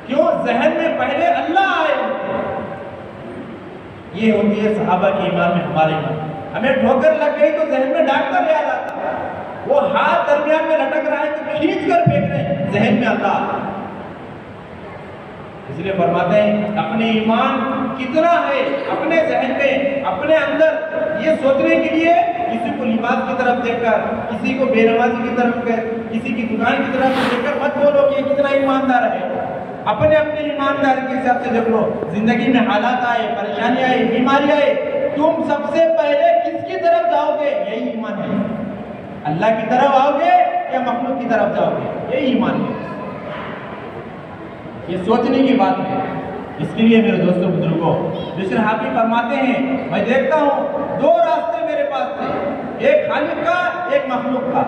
क्यों जहन में पहले अल्लाह आए। ये होती है सहाबा की ईमान में हमारे ईमान। हमें ठोकर लग गई तो जहन में डॉक्टर याद आता, वो हाथ दरमियान में लटक रहा है तो खींच कर फेंक रहे हैं, जहन में अल्लाह। इसलिए फरमाते हैं अपने ईमान कितना है अपने जहन में, अपने अंदर ये सोचने के लिए किसी को लिबास की तरफ देखकर, किसी को बेनमाजी की तरफ, किसी की दुकान की तरफ देखकर मत बोलो कि ये कितना ईमानदार है। अपने अपने ईमानदार के हिसाब से देख लो। जिंदगी में हालात आए, परेशानी आए, बीमारी आए, तुम सबसे पहले किसकी तरफ जाओगे? यही ईमान है। अल्लाह की तरफ आओगे या मखलूक की तरफ जाओगे? यही ईमान है। ये सोचने की बात है। इसके लिए मेरे दोस्तों बुजुर्गों, दूसरे हाफिज फरमाते हैं मैं देखता हूँ दो रास्ते मेरे पास थे, एक खालिक का, एक मखलूक का।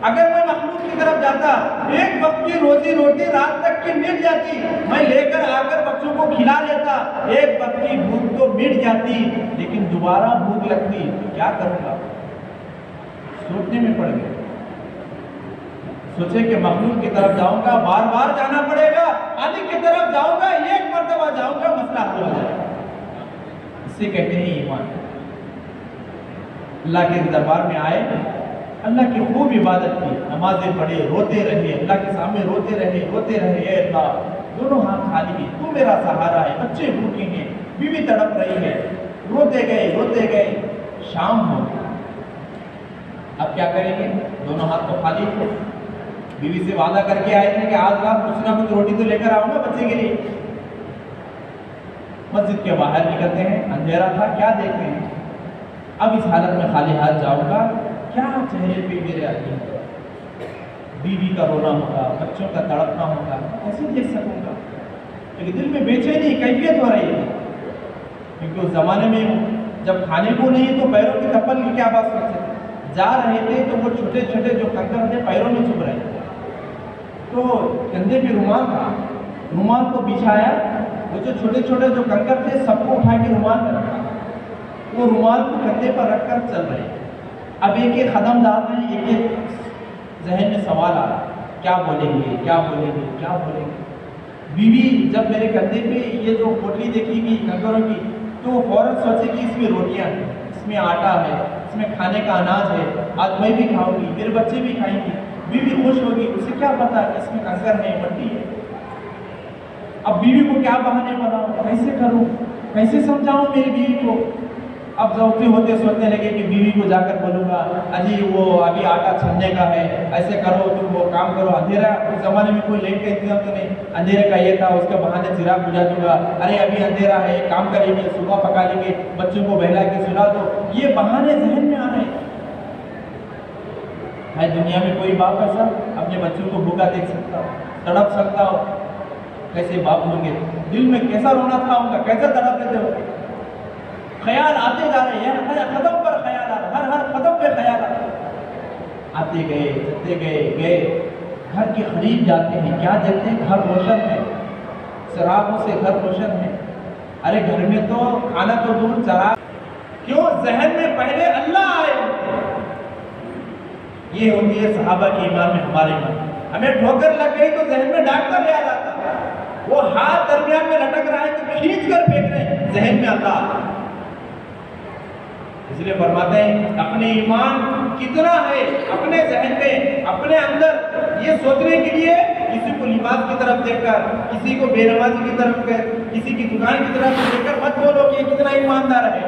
अगर मैं मखलूक की तरफ जाता, एक वक्त की रोजी रोटी रात तक की मिट जाती, मैं लेकर आकर बच्चों को खिला लेता, एक वक्त की भूख तो मिट जाती, लेकिन दोबारा भूख लगती तो क्या करूंगा? सोचने में पड़ गए। सोचे कि मखलूक की तरफ जाऊंगा, बार बार जाना पड़ेगा, खालिक की तरफ जाऊंगा, एक मर्तबा जाऊंगा, मसला हल हो जाएगा। इससे कहते हैं ईमान। अल्लाह के दरबार में आए, अल्लाह की खूब इबादत की, नमाजें पढ़े, रोते रहे, अल्लाह के सामने रोते रहे। ए अल्लाह, दोनों हाथ खाली हैं, तू मेरा सहारा है, बच्चे भूखे हैं, बीवी तड़प रही है। रोते गए, शाम हो गई। अब क्या करेंगे? दोनों हाथ तो खाली थे। बीवी से वादा करके आए थे कि आज रात कुछ ना कुछ रोटी तो लेकर आऊंगा बच्चे के लिए। मस्जिद के बाहर निकलते हैं, अंधेरा था, क्या देखते हैं? अब इस हालत में खाली हाथ जाऊंगा, क्या चेहरे पे मेरे आती है? बीवी का रोना होगा, बच्चों का तड़पना होगा, कैसे देख सकूंगा? लेकिन दिल में बेचैनी कैफियत हो रही है, क्योंकि उस जमाने में जब खाने को नहीं तो पैरों की चप्पल की क्या बात करते थे। जा रहे थे तो वो छोटे छोटे जो कंकर थे पैरों में चुभ रहे थे, तो कंधे पे रुमाल था, रुमाल को बिछाया, वो जो छोटे छोटे जो कंकर थे सबको उठा के रुमाल में रखा, वो रुमाल को कंधे पर रखकर चल रहे। अब एक एक कदम डाल रहे हैं, एक एक जहन में सवाल आ रहा, क्या बोलेंगे? बीवी जब मेरे कंधे पे ये जो पोटली देखी कंकरों की, तो वो फौरन सोचे कि इसमें रोटियां हैं, इसमें आटा है, इसमें खाने का अनाज है, आज मैं भी खाऊंगी, मेरे बच्चे भी खाएंगे। बीवी खुश होगी, उसे क्या पता कि इसमें कंकर है, मट्टी है। अब बीवी को क्या बहाने बनाऊं, कैसे करूं, कैसे समझाऊं मेरी बीवी को? अब जौते होते सोचने लगे कि बीवी को जाकर बोलूंगा, अजी वो अभी आटा छनने का है, ऐसे करो, तुम वो काम करो। अंधेरा, उस जमाने में कोई लाइट का इंतजाम तो नहीं, अंधेरे का ये था, उसके बहाने चिराग बुझा दूंगा। अरे अभी अंधेरा है, काम करेंगे, सुबह पका लेंगे, बच्चों को बहला के सुला दो। ये बहाने जहन में आ रहे हैं। दुनिया में कोई बाप ऐसा अपने बच्चों को भूखा देख सकता हो, तड़प सकता हो? कैसे बाप होंगे? दिल में कैसा रोना था उनका, कैसा तड़प लेते हो? ख्याल आते जा रहे हैं, हर कदम पर ख्याल आ रहा, हर कदम पे ख्याल आते गए। घर के करीब जाते हैं, क्या देखते हैं? घर रोशन है, शराबों से घर रोशन है। अरे घर में तो खाना तो दूर, चराग। क्यों? जहन में पहले अल्लाह आए। ये होती है सहाबा की ईमान में हमारे ईमान। हमें ठोकर लग गई तो जहन में डॉक्टर याद आता, वो हाथ दरमियान में लटक रहा है तो खींच कर फेंक रहे हैं, जहन में अल्लाह। इसलिए फरमाते हैं अपने ईमान कितना है अपने जहन में, अपने अंदर ये सोचने के लिए किसी को लिबास की तरफ देखकर, किसी को बेनमाजी की तरफ, किसी की दुकान की तरफ देखकर मत बोलो कि ये कितना ईमानदार है।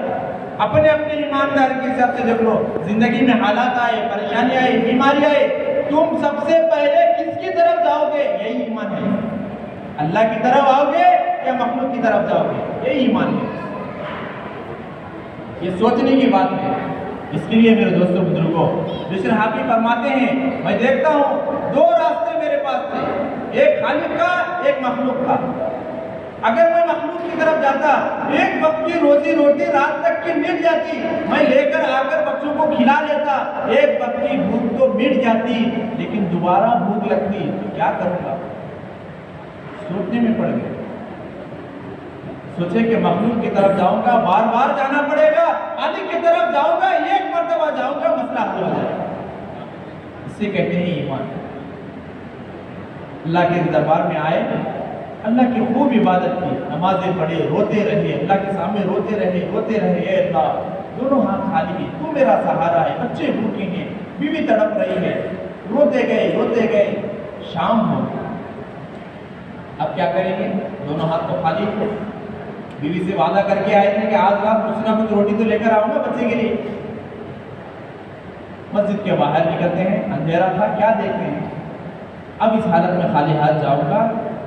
अपने अपने ईमानदार के हिसाब से देख लो। जिंदगी में हालात आए, परेशानी आए, बीमारी आए, तुम सबसे पहले किसकी तरफ जाओगे? यही ईमान है। अल्लाह की तरफ आओगे या मखलूक की तरफ जाओगे? यही ईमान है। ये सोचने की बात है। इसके लिए मेरे दोस्तों बुजुर्गों, दूसरे हाफिज फरमाते हैं मैं देखता हूँ दो रास्ते मेरे पास थे, एक खालिक का, एक मखलूक का। अगर मैं मखलूक की तरफ जाता, एक वक्त की रोजी रोटी रात तक की मिट जाती, मैं लेकर आकर बच्चों को खिला लेता, एक वक्त की भूख तो मिट जाती, लेकिन दोबारा भूख लगती तो क्या करूंगा? सोचने में पड़ गए। सोचे कि मखलूक की तरफ जाऊंगा, बार बार जाना पड़ेगा, खालिक की तरफ जाऊंगा, एक मर्तबा जाऊंगा, मसला हल हो जाएगा। इससे कहते हैं ईमान। अल्लाह के दरबार में आए, अल्लाह की खूब इबादत की, नमाजें पढ़े, रोते रहे, अल्लाह के सामने रोते रहे, ए अल्लाह दोनों हाथ खाली हैं, तू मेरा सहारा है, बच्चे भूखे हैं, बीवी तड़प रही है, रोते गए, शाम हो गई। अब क्या करेंगे? दोनों हाथ तो खाली थे, बीवी से वादा करके आए थे कि आज रात कुछ ना कुछ रोटी तो लेकर आऊंगा बच्चे के लिए। मस्जिद के बाहर निकलते हैं, अंधेरा था, क्या देखते हैं? अब इस हालत में खाली हाथ जाऊंगा,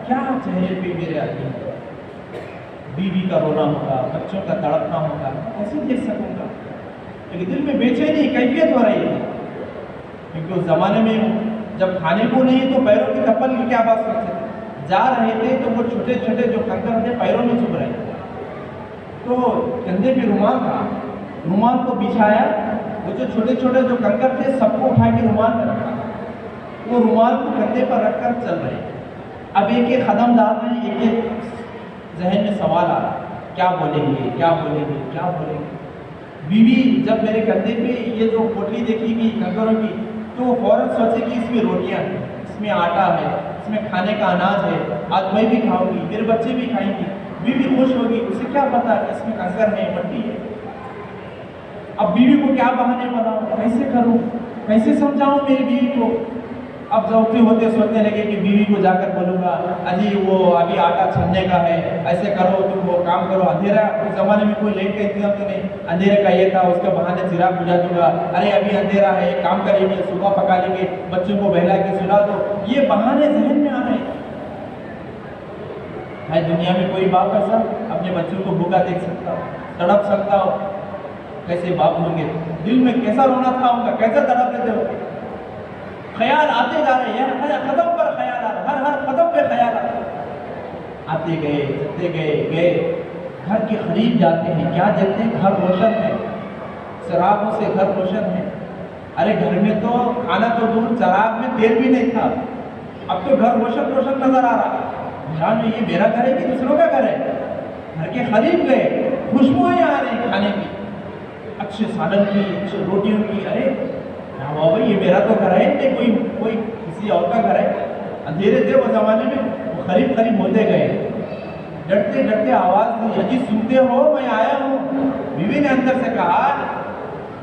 क्या चेहरे पे मेरे आती है? बीवी का रोना होगा, बच्चों का तड़पना होगा, कैसे देख सकूंगा? लेकिन दिल में बेचैनी कैफियत हो रही है, क्योंकि उस जमाने में जब खाने को नहीं तो पैरों की चप्पल की क्या बात सोचते थे? जा रहे थे तो वो छोटे छोटे जो कंकर थे पैरों में चुभ रहे थे, तो कंधे पे रुमाल था, रुमाल को बिछाया, वो जो छोटे छोटे जो कंकर थे सबको उठा के रुमाल में रखा, वो रुमाल को कंधे पर रखकर चल रहे। अब एक एक कदम डाल रहे हैं, एक एक जहन में सवाल आ रहा, क्या बोलेंगे? बीवी जब मेरे कंधे पे ये जो पोटली देखी कंकरों की, तो वो फौरन सोचे कि इसमें रोटियां हैं, इसमें आटा है, इसमें खाने का अनाज है, आज मैं भी खाऊंगी, मेरे बच्चे भी खाएंगे, बीवी खुश होगी। उसे क्या पता कि इसमें कंकर है, मट्टी है। अब बीवी को क्या बहाने बनाऊं, कैसे करूं, कैसे समझाऊं मेरी बीवी को? अब जौते होते सोचने लगे कि बीवी को जाकर बोलूंगा, अजी वो अभी आटा छनने का है, ऐसे करो, तुम वो काम करो। अंधेरा, उस जमाने में कोई लाइट का इंतजाम तो नहीं, अंधेरे का ये था, उसके बहाने चिराग बुझा दूंगा, अरे अभी अंधेरा है, काम करेंगे, सुबह पका लेंगे, बच्चों को बहला के सुला दो। ये बहाने जहन में आ रहे हैं। दुनिया में कोई बाप ऐसा अपने बच्चों को भूखा देख सकता हो, तड़प सकता हो? कैसे बाप होंगे? दिल में कैसा रोना था उनका, कैसे तड़प लेते हो? ख्याल आते जा रहे हैं, हर कदम पर ख्याल आ रहा, हर कदम पे ख्याल आ रहा। आते गए, चलते गए, घर के करीब जाते हैं, क्या देखते हैं? घर रोशन है, चरागों से घर रोशन है। अरे घर में तो खाना तो दूर, चराग में तेल भी नहीं था, अब तो घर रोशन नजर आ रहा। ध्यान में, ये मेरा घर है कि दूसरों का घर है? घर के करीब गए, खुशबुएं आ रही खाने की, अच्छे सालन की, अच्छे रोटियों की। अरे हाँ भाई, ये मेरा तो घर है नहीं, कोई किसी और का घर है। अंधेरे थे वो जमाने में, वो करीब होते गए, डरते आवाज दी, अजी सुनते हो मैं आया हूँ। बीवी ने अंदर से कहा,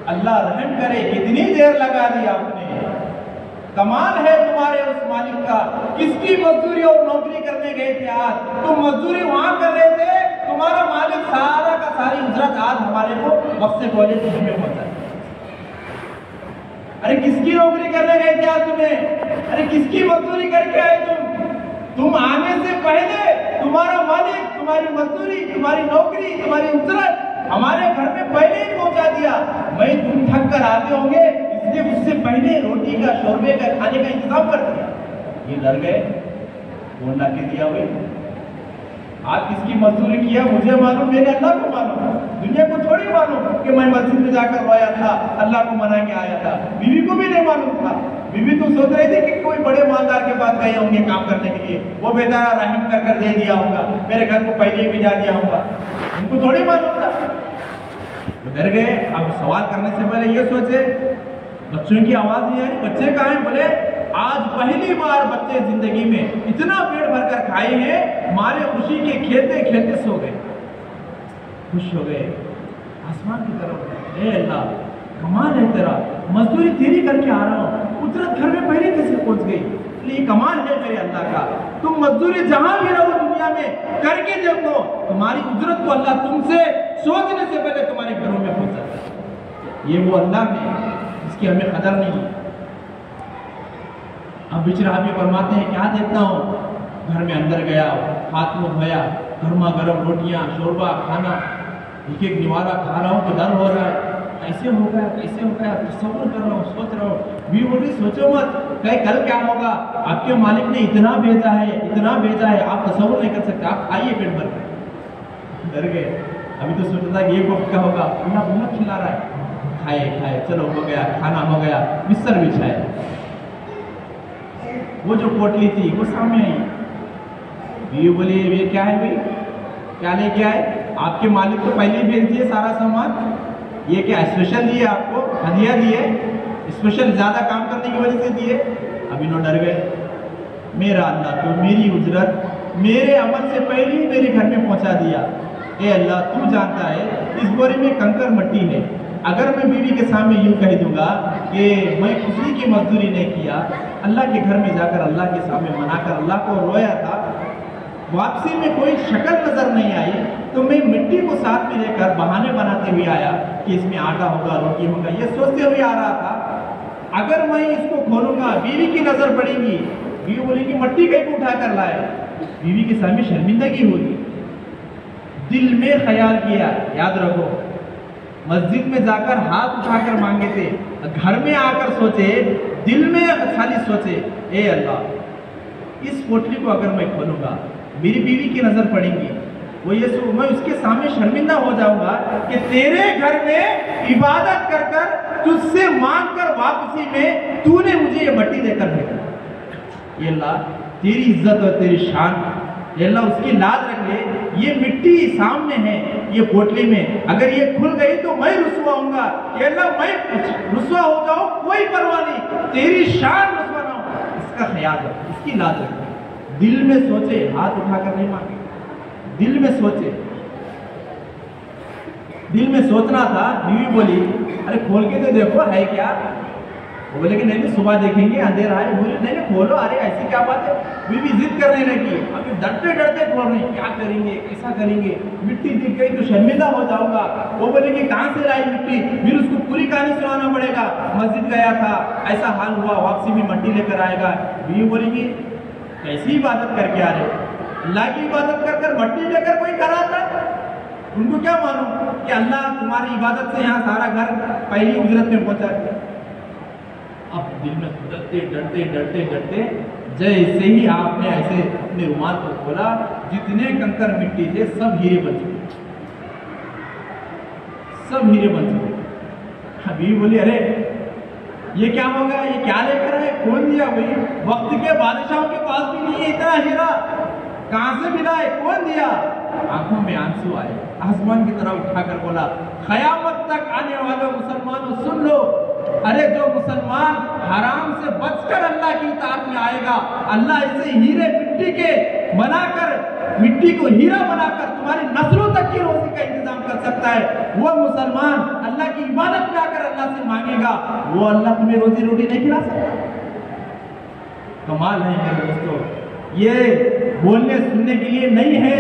अल्लाह रहम करे, कितनी देर लगा दी आपने, कमाल है तुम्हारे उस मालिक का। किसकी मजदूरी और नौकरी करने गए थे आज? तुम मजदूरी वहां कर रहे थे, तुम्हारा मालिक सारा का सारी उजरत आज हमारे को वक्त से पहले तुम्हें पहुंचा। अरे किसकी नौकरी करने गए थे आज तुम्हें? अरे किसकी मजदूरी करके आए तुम आने से पहले तुम्हारा मालिक तुम्हारी मजदूरी, तुम्हारी नौकरी, तुम्हारी उजरत हमारे घर में पहले ही पहुंचा दिया। मैं तुम थक कर आते होंगे, इसलिए उससे पहले रोटी का, शोरबे का, खाने का इंतजाम कर दिया। ये डर गए, फोन ला के दिया हुए, आप किसकी मजदूरी किया मुझे मालूम, मेरे अल्लाह को मालूम, दुनिया को थोड़ी मालूम कि मैं मस्जिद में जाकर रोया था, अल्लाह को मना के आया था। बीवी को भी नहीं मालूम था। बीवी तो सोच रही थी कि कोई बड़े मालदार के पास गए होंगे काम करने के लिए, वो बेचारा रहम कर दे दिया होगा, मेरे घर को पहले भिजा दिया होगा, उनको थोड़ी मालूम था। डर गए। अब सवाल करने से पहले ये सोचे, बच्चों की आवाज नहीं आई, बच्चे कहाँ हैं? बोले आज पहली बार बच्चे जिंदगी में इतना पेट भरकर खाए हैं, मारे खुशी के खेलते खेलते सो गए, खुश हो गए आसमान की तरफ। ए अल्लाह, कमाल है तेरा, मजदूरी तेरी करके आ रहा हूँ, उजरत घर में पहले कैसे पहुंच गई? ये कमाल है मेरे अल्लाह का। तुम मजदूरी जहां भी रहो दुनिया में करके देखो, तुम्हारी उजरत को अल्लाह तुमसे सोचने से पहले तुम्हारे घरों में पहुंचाता। ये वो अल्लाह है जिसकी हमें कदर नहीं है। अब बिचरा भी फरमाते हैं, क्या देखता हूँ? घर में अंदर गया, हाथ मुंह धोया, गर्मा गर्म रोटियां, शोरबा, खाना, एक एक निवाला खा रहा हूँ तो डर हो रहा है, ऐसे हो गया, कैसे हो गया, तसव्वुर कर रहा हूँ, सोच रहा हूँ। भी बोल रही, सोचो मत, कल क्या होगा? आपके मालिक ने इतना भेजा है, आप तसव्वुर नहीं कर सकते, आप खाइए पेट भर। डर गए। अभी तो सोचता था कि ये वक्त क्या होगा, अल्लाह बहुत खिला रहा है, खाए, चलो हो गया, खाना हो गया, बिस्तर बिछाए। वो जो पोटली थी वो सामने आई। ये बोले, ये क्या है भाई, क्या लेके आए? आपके मालिक तो पहले ही भेज दिए सारा सामान, ये क्या स्पेशल दिए आपको, हदिया दिए, स्पेशल ज्यादा काम करने की वजह से दिए। अभी नो डर गए, मेरा अल्लाह तो मेरी उजरत मेरे अमल से पहले ही मेरे घर में पहुंचा दिया। ए अल्लाह, तू जानता है इस बोरी में कंकर मट्टी है। अगर मैं बीवी के सामने यूं कह दूंगा कि मैं किसी की मजदूरी नहीं किया, अल्लाह के घर में जाकर अल्लाह के सामने मनाकर अल्लाह को रोया था, वापसी में कोई शक्ल नजर नहीं आई, तो मैं मिट्टी को साथ में लेकर बहाने बनाते हुए आया कि इसमें आटा होगा, रोटी होगा, ये सोचते हुए आ रहा था। अगर मैं इसको खोलूंगा, बीवी की नजर पड़ेगी, बीवी बोलेगी मट्टी कहीं उठा कर लाए, बीवी के सामने शर्मिंदगी होगी। दिल में ख्याल किया, याद रखो, मस्जिद में जाकर हाथ उठाकर मांगे थे, घर में आकर सोचे, दिल में खाली सोचे, ए अल्लाह, इस पोटली को अगर मैं खोलूंगा, मेरी बीवी की नजर पड़ेगी, वो ये मैं उसके सामने शर्मिंदा हो जाऊंगा कि तेरे घर में इबादत कर कर तुझसे मांग कर वापसी में तूने मुझे ये मट्टी देकर भेजा। ये अल्लाह तेरी इज्जत और तेरी शान, ये अल्लाह उसकी लाज रख ले। ये मिट्टी सामने है, ये पोटली में, अगर ये खुल गई तो मैं रुसवा होऊंगा। ये अल्लाह, मैं रुसवा हो जाऊं कोई परवाह नहीं, तेरी शान रुसवा ना हो, इसका ख्याल रख, इसकी लाज रख। दिल में सोचे, हाथ उठाकर नहीं मांगे, दिल में सोचे। दिल में सोचना था। बीवी बोली, अरे खोल के तो देखो है क्या। वो बोले कि नहीं सुबह देखेंगे, अंधेरा है। बोले नहीं खोलो, अरे ऐसी क्या बात है। बीवी जिद करने लगी, अभी डरते डरते खोल रही, क्या करेंगे, कैसा करेंगे, मिट्टी दिख गई तो शर्मिंदा हो जाऊंगा। वो बोले कि कहाँ से लाई मिट्टी, फिर उसको पूरी कहानी सुनाना पड़ेगा, मस्जिद गया था, ऐसा हाल हुआ, वापसी में मट्टी लेकर आएगा। बीवी बोलेगी कैसी इबादत करके आ रहे हो, अल्लाह की इबादत कर कर मट्टी लेकर कोई कराता है। उनको क्या मालूम कि अल्लाह तुम्हारी इबादत से यहाँ सारा घर पहली उजरत में पहुंचा दिया। अब दिल में डरते डरते डरते डरते जैसे ही आपने ऐसे अपने रुमाल को खोला, जितने कंकर मिट्टी थे सब हीरे बन चुके, सब हीरे बन चुके। अभी बोली अरे ये क्या होगा, ये क्या लेकर आए, कौन दिया भाई, वक्त के बादशाहों के पास भी नहीं है इतना हीरा, कहां से मिला है, कौन दिया। आंखों में आंसू आए, आसमान की तरफ उठाकर बोला, क़यामत तक आने वाले मुसलमानों सुन लो, अरे जो मुसलमान हराम से बचकर अल्लाह की इताअत में आएगा, अल्लाह इसे हीरे मिट्टी के बनाकर, मिट्टी को हीरा बनाकर तुम्हारी नस्लों तक की रोजी का इंतजाम कर सकता है। वो मुसलमान अल्लाह की इबादत में आकर अल्लाह से मांगेगा, वो अल्लाह तुम्हें रोजी रोटी नहीं खिला सकता। कमाल है मेरे दोस्तों, ये बोलने सुनने के लिए नहीं है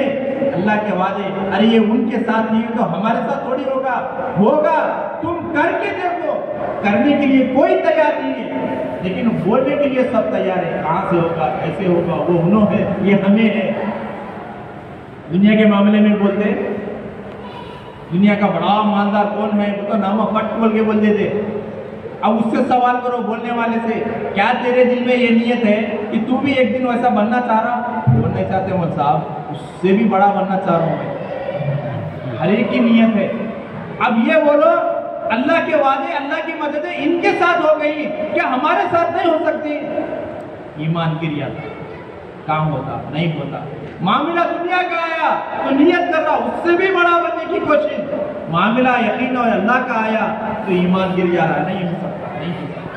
अल्लाह के वादे। अरे ये उनके साथ नहीं तो हमारे साथ थोड़ी होगा, होगा तुम करके देखो। करने के लिए कोई तैयार नहीं है, लेकिन बोलने के लिए सब तैयार है। कहां से होगा, कैसे होगा, वो उन्हों है, ये हमें है। दुनिया के मामले में बोलते, दुनिया का बड़ा मालदार कौन है, वो तो नामा फट बोल के बोल देते। अब उससे सवाल करो बोलने वाले से, क्या तेरे दिल में ये नियत है कि तू भी एक दिन वैसा बनना चाह रहा? बोल नहीं चाहते मौलवी साहब, उससे भी बड़ा बनना चाह रहा हूं मैं। हर एक की नियत है। अब ये बोलो अल्लाह के वादे, अल्लाह की मदद इनके साथ हो गई, क्या हमारे साथ नहीं हो सकती? ईमान गिर जाता, काम होता नहीं होता। मामला दुनिया का आया तो नियत कर रहा, उससे भी बड़ा बनने की कोशिश। मामला यकीन और अल्लाह का आया तो ईमान गिर जा रहा, नहीं हो सकता, नहीं हो सकता।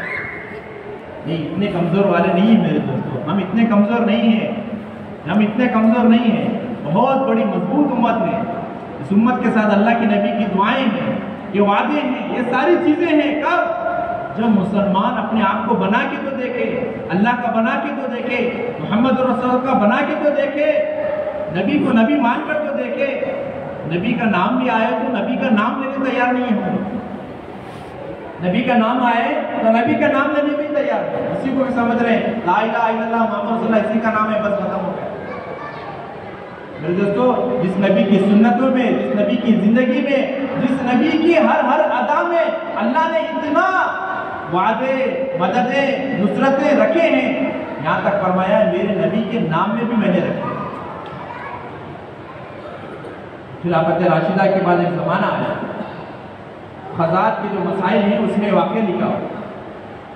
नहीं, इतने कमजोर वाले नहीं है मेरे दोस्तों, हम इतने कमजोर नहीं है, हम इतने कमजोर नहीं है। बहुत बड़ी मजबूत उम्मत है। इस उम्मत के साथ अल्लाह के नबी की दुआएं हैं, ये वादे हैं, ये सारी चीजें हैं। कब? जब मुसलमान अपने आप को बना के तो देखे, अल्लाह का बना के तो देखे, मोहम्मद रसूल का बना के तो देखे, नबी को नबी मानकर तो देखे। नबी का नाम भी आया तो नबी का नाम लेने तैयार नहीं है। नबी का नाम आए तो नबी का नाम लेने भी तैयार है। इसी को समझ रहे हैं, ला इलाहा इल्लल्लाह मुहम्मद रसूलुल्लाह, इसी का नाम है, बस खत्म हो गया। मेरे दोस्तों, जिस नबी की सुन्नतों में, जिस नबी की जिंदगी में, जिस नबी की हर अदा में अल्लाह ने इतना वादे, मददें, नुसरतें रखे हैं, यहाँ तक फरमाया मेरे नबी के नाम में भी मैंने रखे। खिलाफत राशिदा के बाद एक जमाना आया, खजात के जो मसाइल हैं उसमें वाक़या लिखा हो।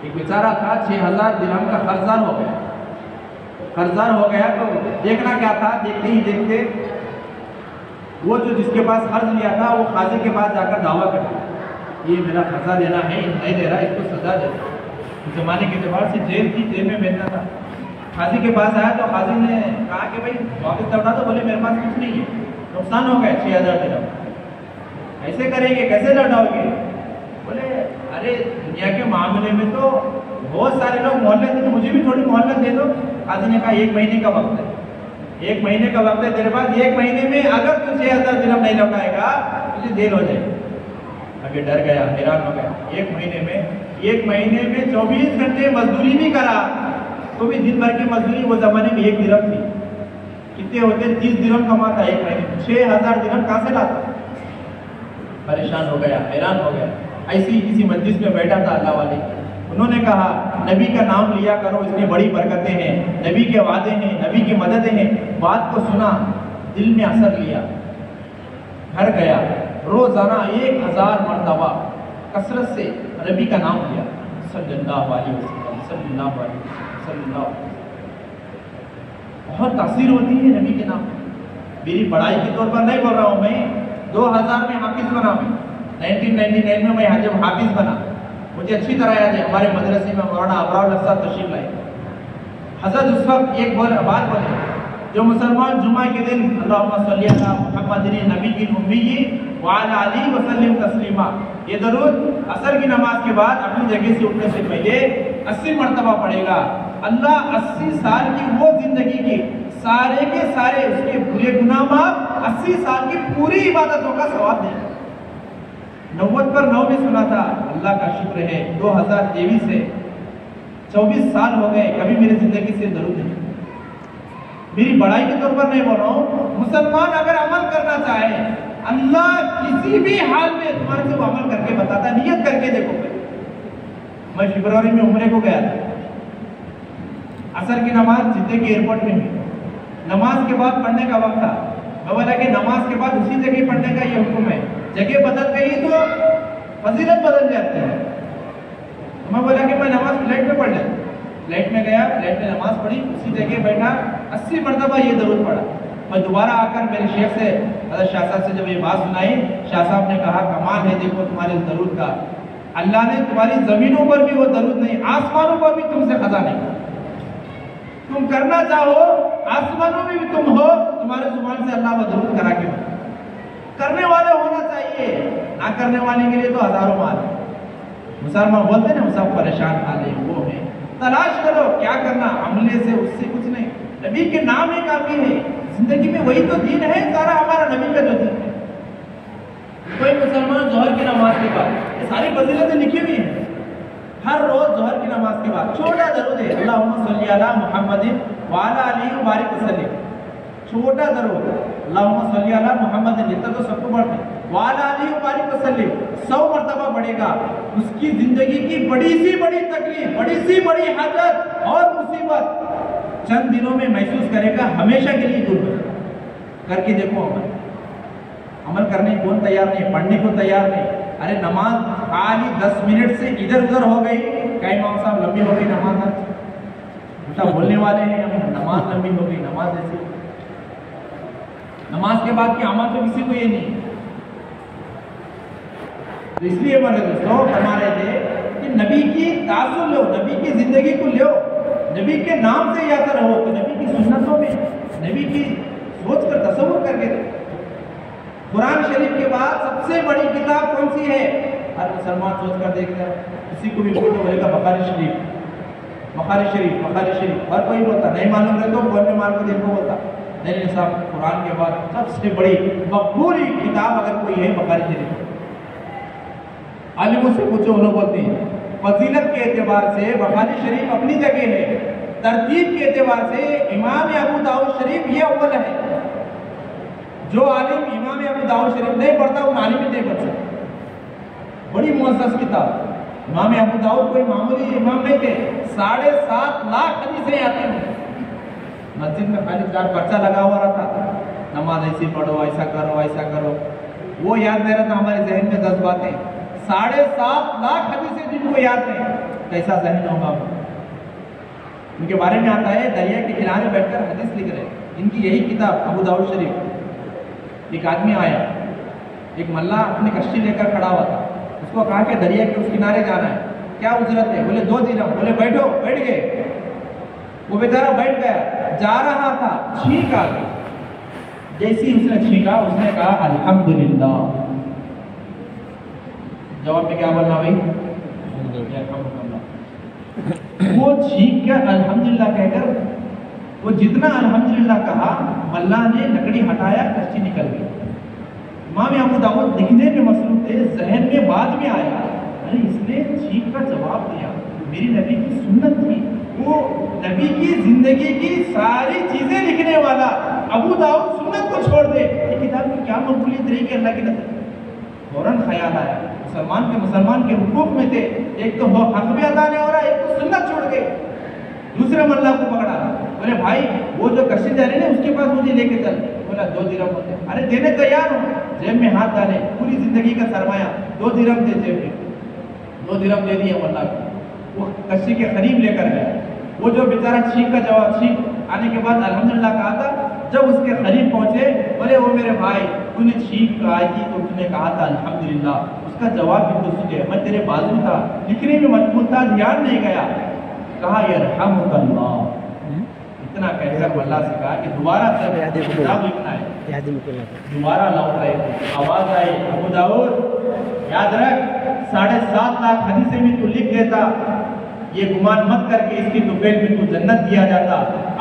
एक बेचारा था, 6000 दिरहम का कर्जदार हो गया। कर्जदार हो गया तो देखना क्या था, देखते ही देखते वो जो जिसके पास कर्ज लिया था वो काजी के पास जाकर दावा कर दिया, ये मेरा कर्जा देना है, नहीं दे रहा, इसको सजा दे। इस जमाने के एतबार से जेल थी, जेल में बैठना था। काजी के पास आया तो काजी ने कहा कि भाई वापस लौटा दो। बोले मेरे पास कुछ नहीं है, नुकसान हो गया 6000 दिरहम, ऐसे करेंगे कैसे लौटाओगे? बोले अरे दुनिया के मामले में तो बहुत सारे लोग मोहल्लत देते, मुझे भी थोड़ी मोहल्लत दे दो। काजी ने कहा 1 महीने का वक्त है, 1 महीने का वक्त है तेरे पास, 1 महीने में अगर तू 6000 दिरहम नहीं लौटाएगा तुझे देर हो जाएगी। अभी डर गया, हैरान हो गया। 1 महीने में 24 घंटे मजदूरी भी करा तो भी दिन भर की मजदूरी वो जमाने में 1 दिरहम थी, कितने होते 30 दिरहम कमाता 1 महीने में, 6000 दिरहम कहाँ से लाता? परेशान हो गया, हैरान हो गया। ऐसी ही किसी मस्जिद में बैठा था अल्लाह वाले, उन्होंने कहा नबी का नाम लिया करो, इसमें बड़ी बरकतें हैं, नबी के वादे हैं, नबी की मददें हैं। बात को सुना, दिल में असर लिया, घर गया, रोजाना 1000 मरतबा कसरत से नबी का नाम लिया, सल्लल्लाहु अलैहि वसल्लम, सल्लल्लाहु अलैहि वसल्लम। बहुत तासीर होती है नबी के नाम। मेरी बड़ाई के तौर पर नहीं बोल रहा हूँ, मैं 2000 में हाफिज बना, मैं 1999 में मैं जब हाफिज बना, मुझे अच्छी तरह याद है हमारे मदरसे में मौलाना अबरार साहब तशरीफ लाए। हजरत उस वक्त एक बात बोले, जो मुसलमान जुमा के दिन अल्लाहुम्मा सल्ली अला मुहम्मद नबी की उम्मी व अला आलिहि वसल्लम तस्लीमा, ये दरूद असर की नमाज के बाद अपनी जगह से उठने से पहले 80 मरतबा पढ़ेगा। अल्लाह 80 साल की वो जिंदगी की सारे के सारे उसके बुरे गुनाह माफ, 80 साल की पूरी इबादतों का सवाब देगा। 90 पर 9 में सुना था, अल्लाह का शुक्र है 2023 से 24 साल हो गए, कभी मेरी जिंदगी से दरूद नहीं। मेरी बड़ाई के तौर पर नहीं बोल रहा हूँ, मुसलमान अगर अमल करना चाहे, अल्लाह किसी भी हाल में तुम्हारे से वो अमल करके बताता, नियत करके देखो। मैं फरवरी में उम्रे को गया था, असर की नमाज जिद्दे के एयरपोर्ट में हुई, नमाज के बाद पढ़ने का वक्त था। मैं बोला कि नमाज के बाद उसी जगह पढ़ने का ये हुक्म है, जगह बदल गई तो फजीलत बदल जाती है। तो मैं बोला कि मैं नमाज फ्लाइट में पढ़ लेता, फ्लाइट में गया, फ्लाइट में नमाज पढ़ी, उसी जगह बैठा, 80 मरतबा ये दरूद पढ़ा। मैं दोबारा आकर मेरे शेख से, हज़रत शाह साहब से जब ये बात सुनाई, शाह साहब ने कहा कमाल है, देखो तुम्हारे दरूद का, अल्लाह ने तुम्हारी जमीनों पर भी वो दरूद नहीं, आसमानों पर भी तुमसे खजा नहीं। तुम करना चाहो आसमानों में भी तुम हो, तुम्हारे जुबान से अल्लाह वो दरूद करा के करने वाले होना चाहिए, ना करने वाले के लिए तो हजारों माल। मुसलमान बोलते ना, सब परेशान हाल है, वो है, तलाश करो क्या करना, अमले से उससे कुछ नहीं, नबी के नाम ही काफी है। जिंदगी में वही तो दीन है सारा, हमारा नबी का जो दीन है। कोई मुसलमान जोहर की नमाज के बाद, ये सारी फजीलतें लिखी हुई हैं, हर रोज जोहर की नमाज के बाद छोटा दरूद है, अल्लाहुम्मा सल्ली अला मुहम्मदिन व अला आलिहि व बारिक वसल्लम, छोटा दरूद अल्लाहुम्मा सल्ली अला मुहम्मदिन, इतना तो सबको पढ़ते हैं, व अला आलिहि व बारिक वसल्लम 100 मरतबा पढ़ेगा। उसकी जिंदगी की बड़ी सी बड़ी तकलीफ, बड़ी सी बड़ी हाजत और मुसीबत चंद दिनों में महसूस करेगा, हमेशा के लिए दूर हो जाएगा। करके देखो अमल करने कौन तैयार नहीं, पढ़ने को तैयार नहीं। अरे नमाज खाली 10 मिनट से इधर उधर हो गई, क्या इमाम साहब लंबी हो गई नमाज, उल्टा बोलने वाले हैं हम, नमाज लंबी हो गई, नमाज ऐसी। नमाज के बाद के अमल तो किसी को ये नहीं। तो इसलिए हमारे दोस्तों फरमा रहे थे कि नबी की तासुर लो, नबी की जिंदगी को लो, नबी के नाम से याद रहो, तो नबी की सुन्नतों में नबी की सोच कर तसव्वुर करके देखो। कुरान शरीफ के बाद सबसे बड़ी किताब कौन सी है? हर मुसलमान सोच कर देखता है, किसी को भी बोलो तो बोलेगा बुखारी शरीफ, बुखारी शरीफ, बुखारी शरीफ। हर कोई बोलता, नहीं मालूम रहे तो फोन में मार को देखो बोलता, नहीं साहब कुरान के बाद सबसे बड़ी मकबूल किताब अगर कोई है बुखारी शरीफ। आलिमों से पूछो, उन्होंने बोलते हैं फजीलत के एतबार से बुखारी शरीफ अपनी जगह है, तरतीब के एतबार से इमाम अबू दाऊद शरीफ ये अव्वल है। जो आलिम इमाम अबू दाऊद शरीफ नहीं पढ़ता वो आलिम नहीं पढ़ सकता। बड़ी मुअज़्ज़ज़ किताब। इमाम अबू दाऊद कोई मामूली इमाम नहीं थे, 7.5 लाख हदीसें आती हैं। मस्जिद में खाली 4 पर्चा लगा हुआ रहता, नमाज ऐसी पढ़ो, ऐसा करो, ऐसा करो, वो याद नहीं रहता। हमारे जहन में 10 बातें, 7.5 लाख हदीसें जिनको याद नहीं, कैसा जहन होगा। उनके बारे में आता है दरिया के किनारे बैठकर हदीस लिख रहे, इनकी यही किताब अबू दाऊद शरीफ। एक आदमी आया, एक मल्ला अपनी कश्ती लेकर खड़ा हुआ था, उसको कहा कि दरिया के उस किनारे जाना है, क्या उजरत है? बोले 2 दिरहम। बोले बैठो, बैठ गए। वो बेचारा बैठ गया, जा रहा था, छींक आ गई। जैसे ही उसने छींका, उसने कहा अल्हम्दुलिल्लाह। जवाब में क्या बोलना भाई? वो छींक कर अल्हम्दुलिल्लाह कहकर, वो जितना अल्हम्दुलिल्लाह कहा, अल्लाह ने लकड़ी हटाया, कच्ची निकल गई। इमाम अबू दाऊद लिखने में मसरूफ थे, जहन में बाद में आया, अरे इसने छींक का जवाब दिया, मेरी नबी की सुन्नत थी। वो नबी की जिंदगी की सारी चीजें लिखने वाला अबू दाऊद सुन्नत को छोड़ दे, ये किताब में क्या मकबूलियत रहेगी अल्लाह की नजर? फौरन ख्याल आया, मुसलमान के हुकूक में थे, एक तो वो हक भी अदा नहीं हो रहा, एक तो सुन्नत छोड़ गए। दूसरे मल्ला को पकड़ा, बोले भाई वो जो कश्ती जा रही है उसके पास मुझे लेके चल। बोला 2 दिरहम होते, अरे देने तैयार हूँ। जेब में हाथ डाले, पूरी जिंदगी का सरमाया 2 दिरहम थे जेब में, 2 दिरहम दे दिए मल्ला को। वो कश्ती के करीब लेकर गया। वो जो बेचारा छींक का जवाब, छींक आने के बाद अल्हम्दुलिल्लाह कहा था, जब उसके करीब पहुंचे, बोले वो मेरे भाई, तूने छींक आई थी तो तूने कहा था अल्हम्दुलिल्लाह, उसका जवाब भी तो सुने, मैं तेरे बाजू था, लिखने में मजबूत था, ध्यान नहीं गया। कहा यरहमुकल्लाह। इतना कहकर अल्लाह से कहा कि दोबारा किताब लिखना है। दोबारा लौट रहे थे, आवाज आई, अबू दाऊद याद रख, 7.5 लाख हदीसें में तू लिख देता, ये गुमान मत करके इसकी दुफेल में तू जन्नत दिया जाता।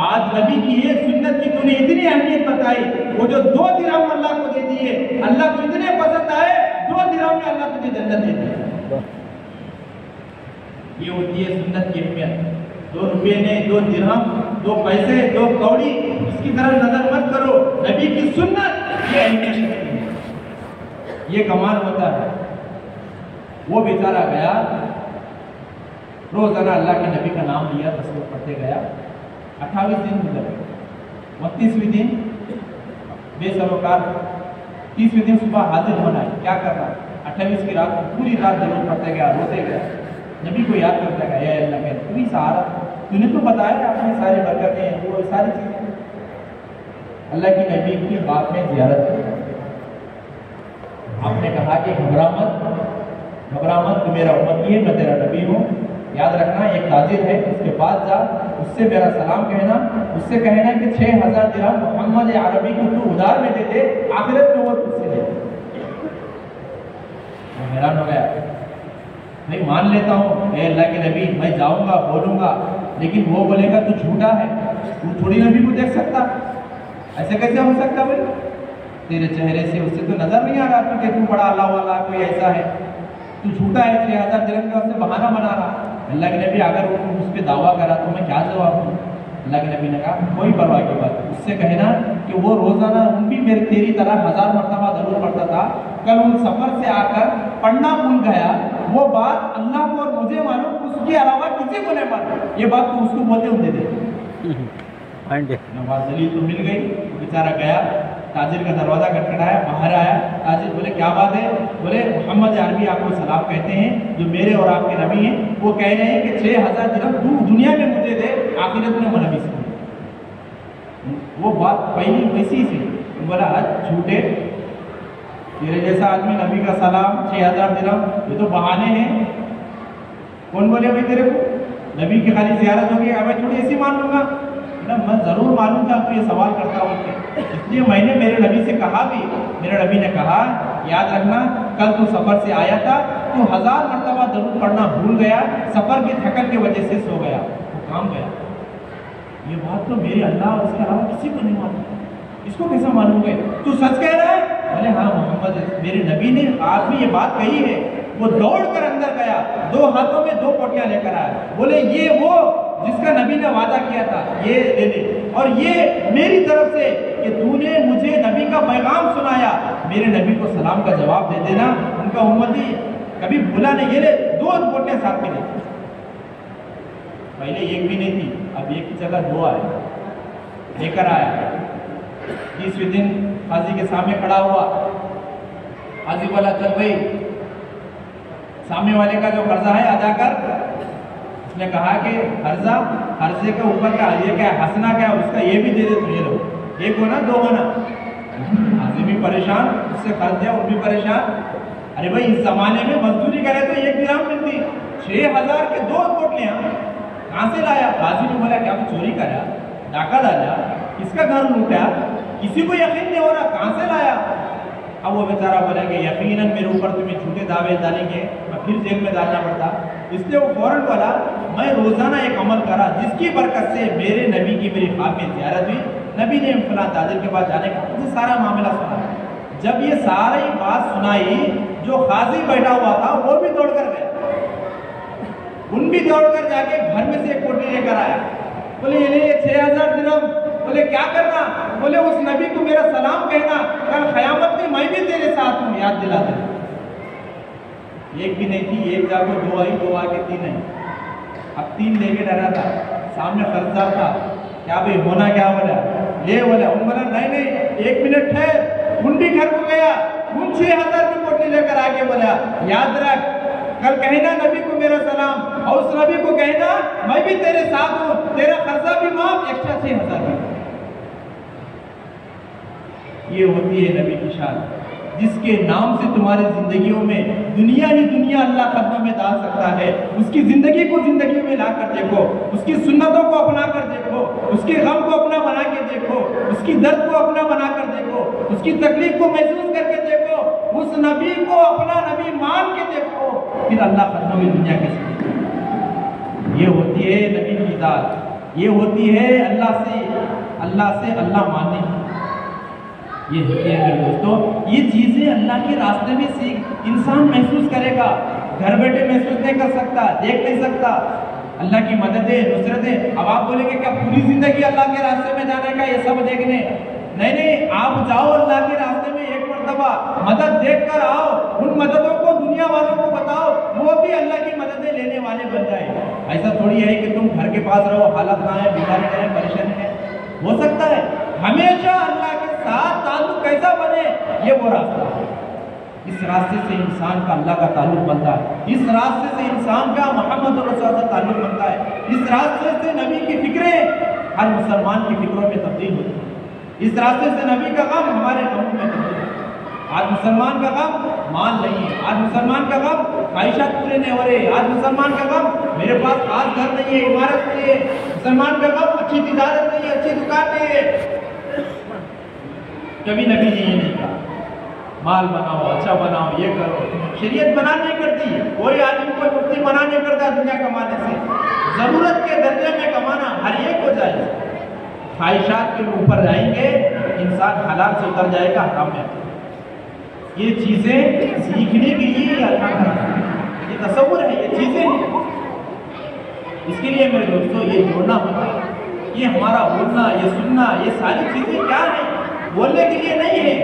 आज नबी की ये सुन्नत की तूने इतनी अहमियत बताई, वो जो 2 दिरहम अल्लाह को दे दिए, अल्लाह को इतने पसंद आए, 2 दिरहम में अल्लाह तुझे जन्नत दे दिया। ये होती है सुन्नत की अहमियत। 2 रुपये ने, 2 दिरहम, 2 पैसे, 2 कौड़ी, इसकी तरफ नजर मत करो, नबी की सुन्नत ये अहमियत, ये कमाल होता है। वो बेचारा गया, रोजाना अल्लाह के नबी का नाम लिया, तस्वीर पढ़ते गया। 28 दिन गुजर गए। 29वें दिन बेसरोकार, 30वें दिन सुबह हाजिर होना है, क्या कर रहा? 28 की रात पूरी रात जरूर पढ़ते गया, रोते गया, नबी को याद करता गया, ये अल्लाह के तू ही सहारा, तूने तो बताया आपने सारी बरकतें, वो सारी चीजें। अल्लाह की नबी की बात में ज़ियारत की। आपने कहा कि घबरा मत, तू मेरा उम्मती है, मैं तेरा नबी हूँ। याद रखना, एक ताजिर है, उसके पास जा, उससे मेरा सलाम कहना, उससे कहना कि 6000 दिरहम मोहम्मद अरबी को तू उधार में दे दे, आखिरत में वो तुझसे ले। हैरान हो गया, नहीं मान लेता हूँ अल्लाह के नबी, मैं जाऊंगा बोलूंगा, लेकिन वो बोलेगा तू झूठा है, तू थोड़ी नबी को देख सकता, ऐसे कैसे हो सकता भाई? तेरे चेहरे से उससे तो नजर नहीं आ रहा कि तू बड़ा अल्लाह वाला कोई ऐसा है, तू झूठा है, 6000 दिरहम का उससे बहाना बना रहा। अल्लाह के नबी अगर उस पर दावा करा तो मैं क्या जवाब दूँ? अल्लाह के नबी ने कहा कोई परवाह की बात, उससे कहना कि वो रोजाना उन भी मेरी तेरी तरह 1000 मरतबा जरूर पढ़ता था, कल उन सफर से आकर पढ़ना भूल गया, वो बात अल्लाह को और मुझे मालूम, उसके अलावा किसी को नहीं मालूम, ये बात तो उसको बोलते होते थे। नवाज अली तो मिल गई, बेचारा गया, ताजिर का दरवाजा खटखटाया, बाहर आया, ताजिर बोले क्या बात है? बोले मोहम्मद अरबी आपको सलाम कहते हैं, जो मेरे और आपके नबी हैं, वो कह रहे हैं कि 6000 दिरहम तू दुनिया में मुझे दे, आखिरत में मैं नबी से। वो बात पहली वैसी थी। बोला झूठे, तेरे जैसा आदमी नबी का सलाम 6000 दिरहम, ये तो बहाने हैं। कौन बोले भाई तेरे को नबी की खाली ज़ियारत होगी, अब मैं थोड़ी ऐसी मान लूंगा ना? मैं जरूर मालूम था तू ये सवाल करता हूँ, इसलिए मैंने मेरे नबी से कहा भी, मेरे नबी ने कहा याद रखना, कल तू सफर से आया था, तू 1000 मरतबा जरूर पढ़ना भूल गया, सफर की थकन की वजह से सो गया, वो काम गया। ये बात तो मेरे अल्लाह और उसके अलावा किसी को नहीं मालूम, इसको कैसा मालूम है? तू सच कह रहा है? बोले हाँ मोहम्मद, मेरे नबी ने आज भी ये बात कही है। वो दौड़ कर अंदर गया, 2 हाथों में 2 पोटियां लेकर आया, बोले ये वो जिसका नबी ने वादा किया था, ये दे दे, और ये मेरी तरफ से कि तूने मुझे नबी का पैगाम सुनाया, मेरे नबी को सलाम का जवाब दे देना, उनका उम्मती कभी भूला नहीं। ये ले 2 पोटियां साथ में ले, पहले एक भी नहीं थी, अब एक की जगह 2 आए, लेकर आया। 30वें दिन हाजी के सामने खड़ा हुआ, हाजी बोला चल भाई सामने वाले का जो कर्जा है अदा कर। उसने कहा कि कर्जे के ऊपर का ये क्या हंसना क्या, उसका ये भी दे दे, तुझे लो, 1 होना 2 होना। हाजी भी परेशान, उससे कर्ज दिया, वो भी परेशान। अरे भाई इस जमाने में मजदूरी करे तो 1 दिरहम मिलती, 6000 के 2 पोटलियां कहाँ से लाया? गाजी ने बोला क्या तू चोरी करा, डाका डाला, किसका घर लूटा? किसी को यकीन नहीं हो रहा, कहाँ से लाया? अब वो बेचारा बोला कि यकीनन मेरे ऊपर तुम्हें झूठे दावे डालेंगे, मैं फिर जेल में डालना पड़ता। इसलिए वो फौरन बोला मैं रोजाना एक अमल करा जिसकी बरकत से मेरे नबी की मेरी ख्वाब में ज़ियारत हुई, नबी ने फलां ताजिर के पास जाने का मुझे सारा मामला सुना। जब ये सारी बात सुनाई, जो काजी बैठा हुआ था वो भी दौड़ कर गया, उन भी दौड़ कर जाके घर में से एक कोटी लेकर आया। बोले ये 6000 दिरहम। बोले क्या करना? बोले उस नबी को मेरा सलाम कहना, कल क़यामत में मैं भी तेरे साथ हूँ, याद दिला दे। एक भी नहीं थी, एक जाको दो आई, दो आके तीन आई, अब तीन लेके डरा था। सामने कर्जदार था, क्या भाई होना क्या? बोला ले, बोला उन बोला नहीं 1 मिनट ठहर। उन भी घर को गया, उन 6000 की कोटी लेकर आके बोला याद रख, कल कहना नबी को मेरा सलाम, और उस नबी को कहना मैं भी तेरे साथ हूँ, तेरा खर्चा भी माफ, एक्स्ट्रा 6000 भी। ये होती है नबी की शान, जिसके नाम से तुम्हारी जिंदगियों में दुनिया ही दुनिया अल्लाह कदमों में डाल सकता है। उसकी जिंदगी को जिंदगी में ला कर देखो, उसकी सुन्नतों को अपना कर देखो, उसके गम को अपना बना के देखो, उसकी दर्द को अपना बना कर देखो, उसकी तकलीफ को महसूस करके देखो, उस नबी को अपना नबी मान के देखो, फिर अल्लाह कदमों में दुनिया कैसे। ये होती है नबी की दात, ये होती है अल्लाह से अल्लाह मानने की। ये होती है मेरे दोस्तों, ये चीजें अल्लाह के रास्ते में सीख इंसान महसूस करेगा, घर बैठे महसूस नहीं कर सकता, देख नहीं सकता। अल्लाह की मददें, नुसरतें। अब आप बोलेंगे क्या पूरी जिंदगी अल्लाह के रास्ते में जाने का, ये सब देखने? नहीं, आप जाओ अल्लाह के रास्ते में, एक मरतबा मदद देख कर आओ, उन मददों को दुनिया वालों को बताओ, वो भी अल्लाह की मददें लेने वाले बन जाए। ऐसा थोड़ी है कि तुम घर के पास रहो, हालत ना है, बीमारी है, परेशानी है। हो सकता है हमेशा अल्लाह के साथ ताल्लुक कैसा बने, ये वो रास्ता है। इस रास्ते से इंसान का अल्लाह का ताल्लुक बनता है, इस रास्ते से इंसान का मोहम्मद रसूल से ताल्लुक बनता है, इस रास्ते से नबी की फिक्रें हर मुसलमान की फिक्रों में तब्दील होती है, इस रास्ते से नबी का गम हमारे गमों में तब्दील होता है। आज मुसलमान का गम माल नहीं है, आज मुसलमान का गम ख्वाहिशात पूरे नहीं हो रहे, आज मुसलमान का गम मेरे पास खास घर नहीं है, इमारत नहीं है, मुसलमान का गम अच्छी तिजारत नहीं है, अच्छी दुकान नहीं है। कभी नबी ने ये नहीं कहा माल बनाओ, अच्छा बनाओ, ये करो। शरीयत बना नहीं करती, कोई आदमी कोई मुफ्ती मना नहीं करता दुनिया कमाने से। जरूरत के दर्जे में कमाना हर एक को जाए। ख्वाहिशात के ऊपर जाएंगे, इंसान हलाल से उतर जाएगा, हराम में। ये चीजें सीखने के लिए अल्लाह का ये तसव्वुर है, ये चीजें। इसके लिए मेरे दोस्तों ये जोड़ना होता है, ये हमारा बोलना, ये सुनना, ये सारी चीजें क्या है? बोलने के लिए नहीं है।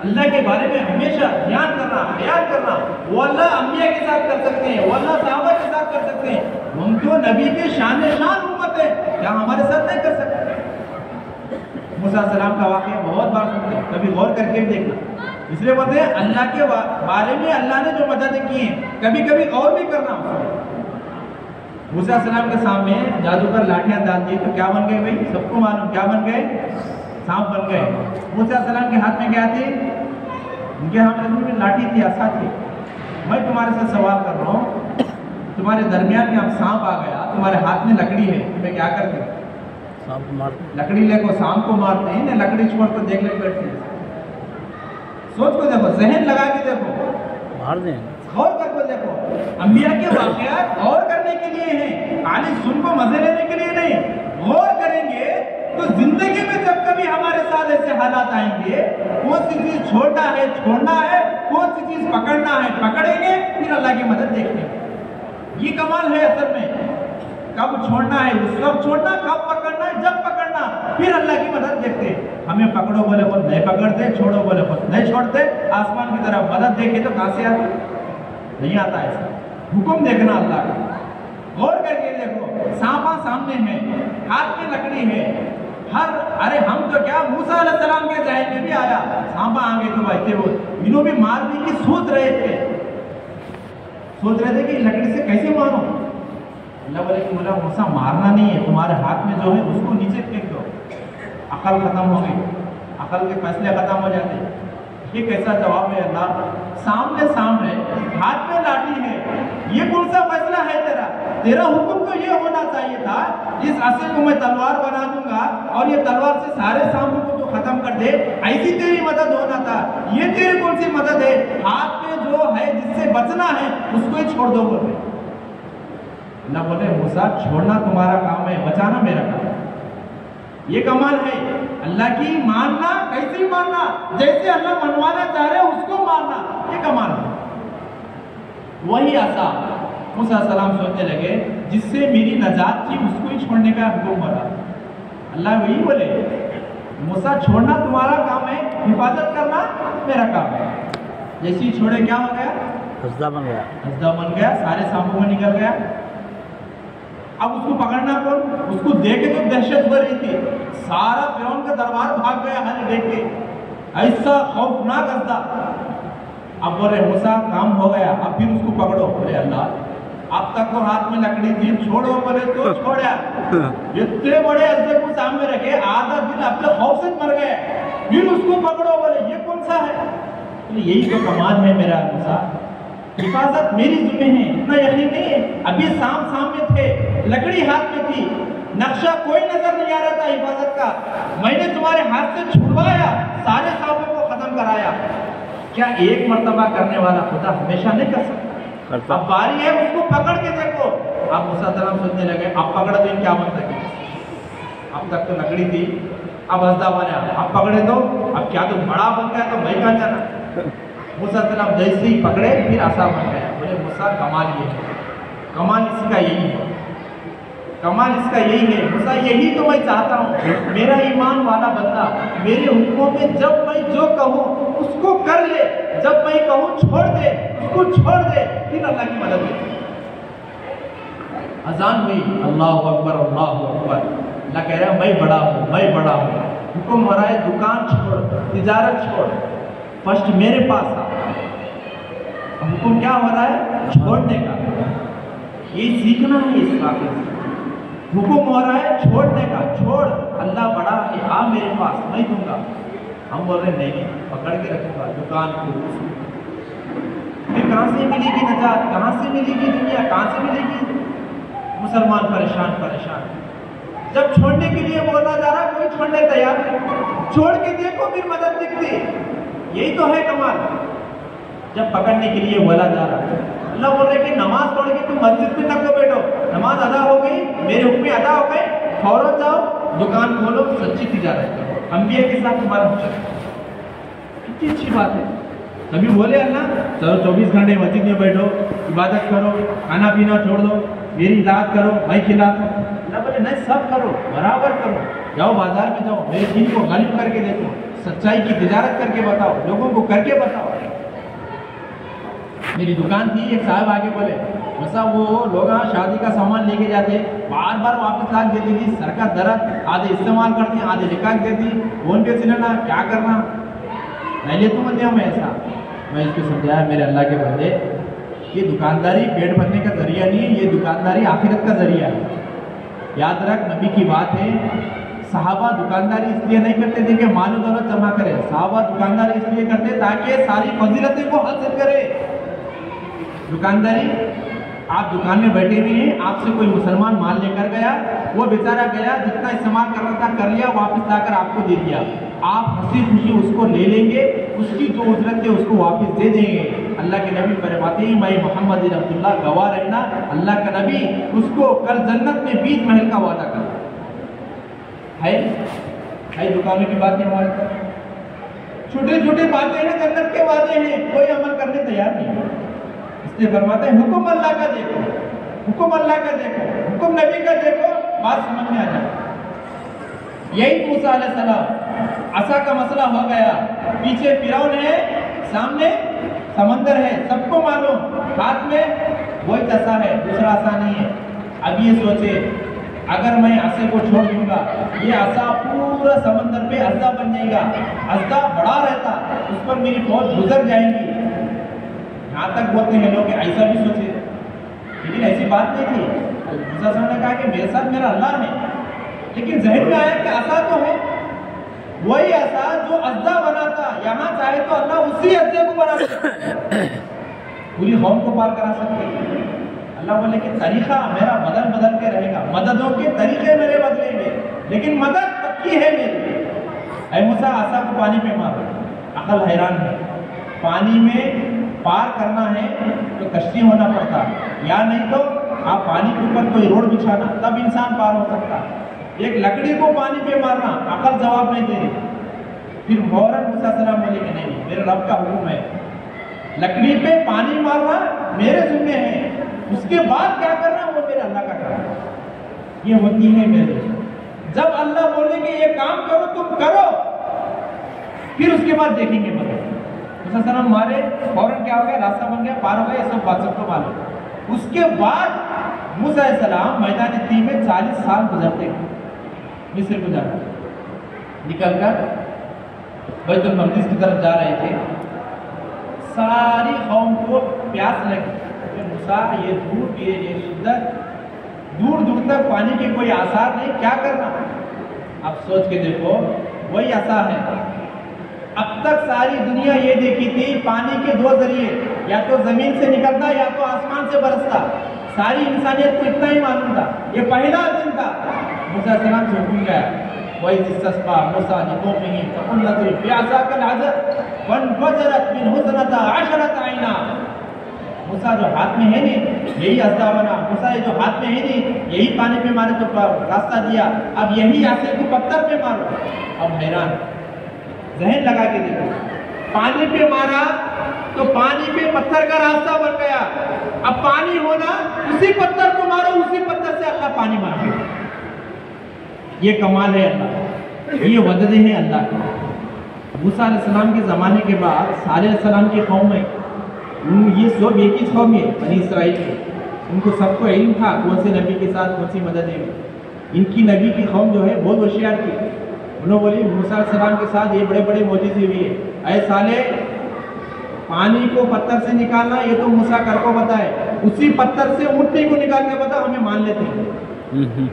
अल्लाह के बारे में हमेशा ध्यान करना, ख्याल करना। वो अल्लाह अंबिया के साथ कर सकते हैं, वो अल्लाह सहाबा के साथ कर सकते हैं। हम तो नबी के शान उम्मत है, क्या हमारे साथ नहीं कर सकते? मूसा सलाम का वाक़या बहुत बार सुनते हैं, कभी गौर करके देखना। इसलिए बोलते हैं अल्लाह के बारे में अल्लाह ने जो मदद की है, कभी कभी और भी करना। मूसा सलाम के सामने जादूगर लाठियां डाल दी तो क्या बन गए भाई? सबको मालूम क्या बन गए? सांप बन गए। मूसा सलाम के हाथ में क्या थे? उनके हाथ में लाठी थी, आसा थी। मैं तुम्हारे से सवाल कर रहा हूँ, तुम्हारे दरमियान में अब सांप आ गया, तुम्हारे हाथ में लकड़ी है, तुम्हें क्या करते हैं? सांप को मारते। लकड़ी लेको सांप को मारते हैं ना लकड़ी छोड़ कर देख ले बैठते हैं? सोच को देखो, जहन लगा के देखो, मार दें, गौर करके देखो। अंबिया के वाक़यात गौर करने के लिए हैं, खाली सुन को मजे लेने के लिए नहीं। गौर करेंगे तो जिंदगी में जब कभी हमारे साथ ऐसे हालात आएंगे, कौन सी चीज छोड़ना है छोड़ना है, कौन सी चीज पकड़ना है पकड़ेंगे, फिर अल्लाह की मदद देखेंगे। ये कमाल है असल में। कब छोड़ना है उस वक्त छोड़ना, कब पकड़ना है जब पकड़ना, फिर अल्लाह की मदद देखते। हमें पकड़ो बोले खुद नहीं पकड़ते, छोड़ो बोले खुद नहीं छोड़ते। आसमान की तरफ मदद देखे तो कहां से आता? नहीं आता। ऐसा हुक्म देखना अल्लाह का, गौर करके देखो। सांपा सामने है, हाथ में लकड़ी है, अरे हम तो क्या मूसा अलैहिस्सलाम के जहन में भी आया, सांपा आगे तो बैठे हो, इन्हों भी मारने की सोच रहे थे कि लकड़ी से कैसे मारो। अल्लाह बोले कि बोला मूसा मारना नहीं है, तुम्हारे हाथ में जो है उसको नीचे फेंक दो, अकल खत्म हो गई, अकल के फैसले खत्म हो जाते। ये कैसा जवाब है अल्लाह? सामने हाथ में लाठी है, ये कौन सा फैसला है तेरा? तेरा हुक्म तो ये होना बोलना चाहिए था, इस असे को मैं तलवार बना दूंगा और ये तलवार से सारे सांपों को तो खत्म कर दे, ऐसी तेरी मदद होना था। ये तेरी कौन सी मदद है? हाथ में जो है जिससे बचना है उसको ही छोड़ दो बोले। अल्लाह बोले मूसा छोड़ना तुम्हारा काम है, बचाना मेरा काम है। ये कमाल है अल्लाह की, मानना कैसे मानना, जैसे अल्लाह मनवाना चाह रहे उसको मानना, ये कमाल है। वही आसा मूसा सलाम सोचने लगे जिससे मेरी नजात थी उसको ही छोड़ने का हुक्म हो रहा। अल्लाह वही बोले मूसा छोड़ना तुम्हारा काम है, हिफाजत करना मेरा काम है। जैसे ही छोड़े क्या हो गया? हस्दा बन गया। हस्दा बन गया, सारे सांपों में निकल गया। अब उसको पकड़ना कौन? उसको देखे तो दहशत भर रही थी, सारा फिरौन का दरबार भाग गया हर देख के, ऐसा खौफनाक हस्दा। अब बोले मूसा काम हो गया, अब फिर उसको पकड़ो। बोले अल्लाह अब तक तो हाथ में लकड़ी थी, छोड़ो। बोले तो छोड़ा, इतने बड़े हस्दे को सामने रखे, आधा दिन अपने खौफ से मर गए, फिर उसको पकड़ो। बोले ये कौन सा है? बोले यही तो कमाल है मेरा मूसा, हिफाजत मेरी जिम्मे है। इतना यकीन नहीं है? अभी सांप सामने थे, लकड़ी हाथ में थी, नक्शा कोई नजर नहीं आ रहा था हिफाजत का, मैंने तुम्हारे हाथ से छुड़वाया, सारे सांपों को खत्म कराया। क्या एक मर्तबा करने वाला खुदा हमेशा नहीं कर सकता? अब बारी है उसको पकड़ के देखो। अब मूसा सलाम सोचने लगे अब पकड़ दो क्या बन सके, अब तक तो लकड़ी थी, अब हस्दा बना, अब पकड़े दो, अब क्या तो बड़ा बन गया तो मैं कहाँ जाना। मूसा सलाम जैसे ही पकड़े फिर आसा बन गया। बोले मूसा कमाल ये है, कमाल इसका यही है, कमाल इसका यही है मूसा, यही तो मैं चाहता हूँ, मेरा ईमान वाला बंदा मेरे हुक्मों में जब मैं जो कहूँ उसको कर ले, जब मैं कहूँ छोड़ दे उसको छोड़ दे, फिर अल्लाह की मदद है। अजान हुई, अल्लाह अकबर अल्लाह अकबर। अल्लाह कह रहा है मैं बड़ा हूँ, मैं बड़ा हूँ। हुक्म हो रहा है दुकान छोड़, तिजारत छोड़, फर्स्ट मेरे पास आ। हुक्म क्या हो रहा है? छोड़ने का। ये सीखना है इस वाक़े से। हुक्म हो रहा है छोड़ने का, छोड़, अल्लाह बड़ा है, आ मेरे पास, मैं दूंगा। हम बोल रहे नहीं, पकड़ के रखूंगा दुकान को। फिर कहाँ से मिलेगी नजात, कहाँ से मिलेगी दुनिया, कहाँ से मिलेगी? मुसलमान परेशान परेशान। जब छोड़ने के लिए बोला जा रहा कोई छोड़ने तैयार नहीं, छोड़ के देखो फिर मदद दिखती। यही तो है कमाल। जब पकड़ने के लिए बोला जा रहा है, अल्लाह बोल रहे कि नमाज पढ़ के तुम मस्जिद में तक बैठो, नमाज अदा हो गई, मेरे हुक्म अदा हो गए, फौरन जाओ दुकान खोलो, सच्ची तिजारत करो, अंबिया के साथ तुम्हारा हुक्म। कितनी अच्छी बात है। तभी बोले अल्लाह चलो 24 घंटे मस्जिद में बैठो, इबादत करो, खाना पीना छोड़ दो, मेरी इताअत करो, मैं खिलाता हूँ। अल्लाह बोले नहीं सब करो, बराबर करो, जाओ बाजार में जाओ, मेरे दीन को गालिब करके देखो, सच्चाई की तिजारत करके बताओ, लोगों को करके बताओ। मेरी दुकान थी, एक साहब आगे बोले वैसा वो लोग शादी का सामान लेके जाते, बार बार वापस ला देती थी, सर का दर्द, आधे इस्तेमाल करती, आधे निकाल देती, फोन पे से लेना, क्या करना, नहीं ले तुम मत मैं ऐसा। मैं इसको समझाया मेरे अल्लाह के बंदे, ये दुकानदारी पेट भरने का जरिया नहीं है, ये दुकानदारी आखिरत का जरिया है। याद रख, नबी की बात है, सहाबा दुकानदारी इसलिए नहीं करते थे कि माल दौलत जमा करे, सहाबा दुकानदारी इसलिए करते ताकि सारी फजीलतें को हासिल करे। दुकानदारी, आप दुकान में बैठे हुए हैं, आपसे कोई मुसलमान माल लेकर गया, वो बेचारा गया, जितना इस्तेमाल करना था कर लिया, वापस लाकर आपको दे दिया, आप हंसी खुशी उसको ले लेंगे, उसकी जो उजरत है उसको वापस दे देंगे। अल्लाह के नबी फरमाते हैं, मैं मोहम्मद अब्दुल्ला गवाह रहना, अल्लाह का नबी उसको कल जन्नत में 20 महल का वादा कर है। दुकानों की बातें हमारे साथ छोटे छोटे बातें हैं, जन्नत के वादे हैं, कोई अमल करने तैयार नहीं। इसलिए फरमाते हैं हुक्म अल्लाह का देखो, हुक्म अल्लाह का देखो, हुक्म नबी का देखो, बात समझ में आ जाए। यही मूसा अलैहिस्सलाम, असा का मसला हो गया, पीछे फिरौन है, सामने समंदर है, सबको मालूम, हाथ में वही असा है, दूसरा असा नहीं है। अब ये सोचे अगर मैं असे को छोड़ दूंगा, ये असा पूरा समंदर पे असा बन जाएगा, असा बड़ा रहता, उस पर मेरी फौज गुजर जाएगी। यहाँ तक बोलते हैं लोग ऐसा भी सोचे, लेकिन ऐसी बात नहीं थी। मूसा ने कहा कि मेरे साथ मेरा अल्लाह है, लेकिन जहन में आया कि असा तो है, वही असा जो अज्जा बनाता, यहाँ चाहे तो अल्लाह उसी अज्जे को बना सकता, पूरी कौम को पार करा सकते। अल्लाह बोले कि तरीका मेरा बदल बदल के रहेगा, मददों के तरीके मेरे बदलेंगे, लेकिन मदद पक्की है मेरी। ऐ मूसा आसा को पानी पे मारो। अकल हैरान है, पानी में पार करना है तो कश्ती होना पड़ता, या नहीं तो आप पानी के ऊपर कोई रोड बिछाना, तब इंसान पार हो सकता। एक लकड़ी को पानी पे मारना, अकल जवाब नहीं दे रही। फिर फौरन मूसा सलाम बोले कि नहीं, मेरे रब का हुक्म है, लकड़ी पे पानी मारना मेरे जिम्मे है, उसके बाद क्या करना वो मेरे अल्लाह का करना। ये होती है मेरे, जब अल्लाह बोलेंगे ये काम करो तुम करो, फिर उसके बाद देखेंगे मदद। मूसा सलाम मारे, फौरन क्या हो गया, रास्ता बन गया, पार हो गया, ये सब बात सबको मालूम। उसके बाद मूसा सलाम मैदान तीह में 40 साल गुजरते हैं, मिस्र गुजरते, निकल कर बैतुल मक़दिस की तरफ जा रहे थे। सारी कौम को प्यास लगी, मूसा ये धूप, ये शिद्दत, दूर दूर तक पानी के कोई आसार नहीं, क्या करना। अब सोच के देखो, वही आसार है। अब तक सारी दुनिया ये देखी थी पानी के दो जरिए, या तो जमीन से निकलता या तो आसमान से बरसता। सारी इंसानियत को इतना ही मालूम था, ये पहला दिन था। मूसा सलाम से हुक्म गया, वही जिस्सपा मूसा लिक़ौमिही फ़क़ुल प्यासा कल अज़र वनफ़जरत मिन हुस्नता अशरत आइना। मूसा जो हाथ में है नहीं यही अज़्दा बना, मूसा ये जो हाथ में है नहीं यही पानी पे मारे तो रास्ता दिया, अब यही आसे को पत्थर पे मारो। अब हैरान, जहन लगा के देखो, पानी पे मारा तो पानी पे पत्थर का रास्ता बन गया। अब पानी होना, उसी पत्थर को मारो, उसी पत्थर से अल्लाह पानी मारे। ये कमाल है अल्लाह, ये वजह है अल्लाह की। मूसा अलैहिस्सलाम के ज़माने के बाद साले अलैहिस्सलाम की कौम में, ये सब एक ही कौम है बनी इसराइल की, उनको सबको इल्म था कौन से नबी के साथ कौन सी मदद है। इनकी नबी की कौम जो है बहुत होशियार थी। उन्होंने बोली मूसा अलैहिस्सलाम के साथ ये बड़े बड़े मोजिज़े हुए हैं, ऐ साले पानी को पत्थर से निकालना ये तो मूसा कर को बताए, उसी पत्थर से ऊँटनी को निकाल के बता, हमें मान लेते हैं।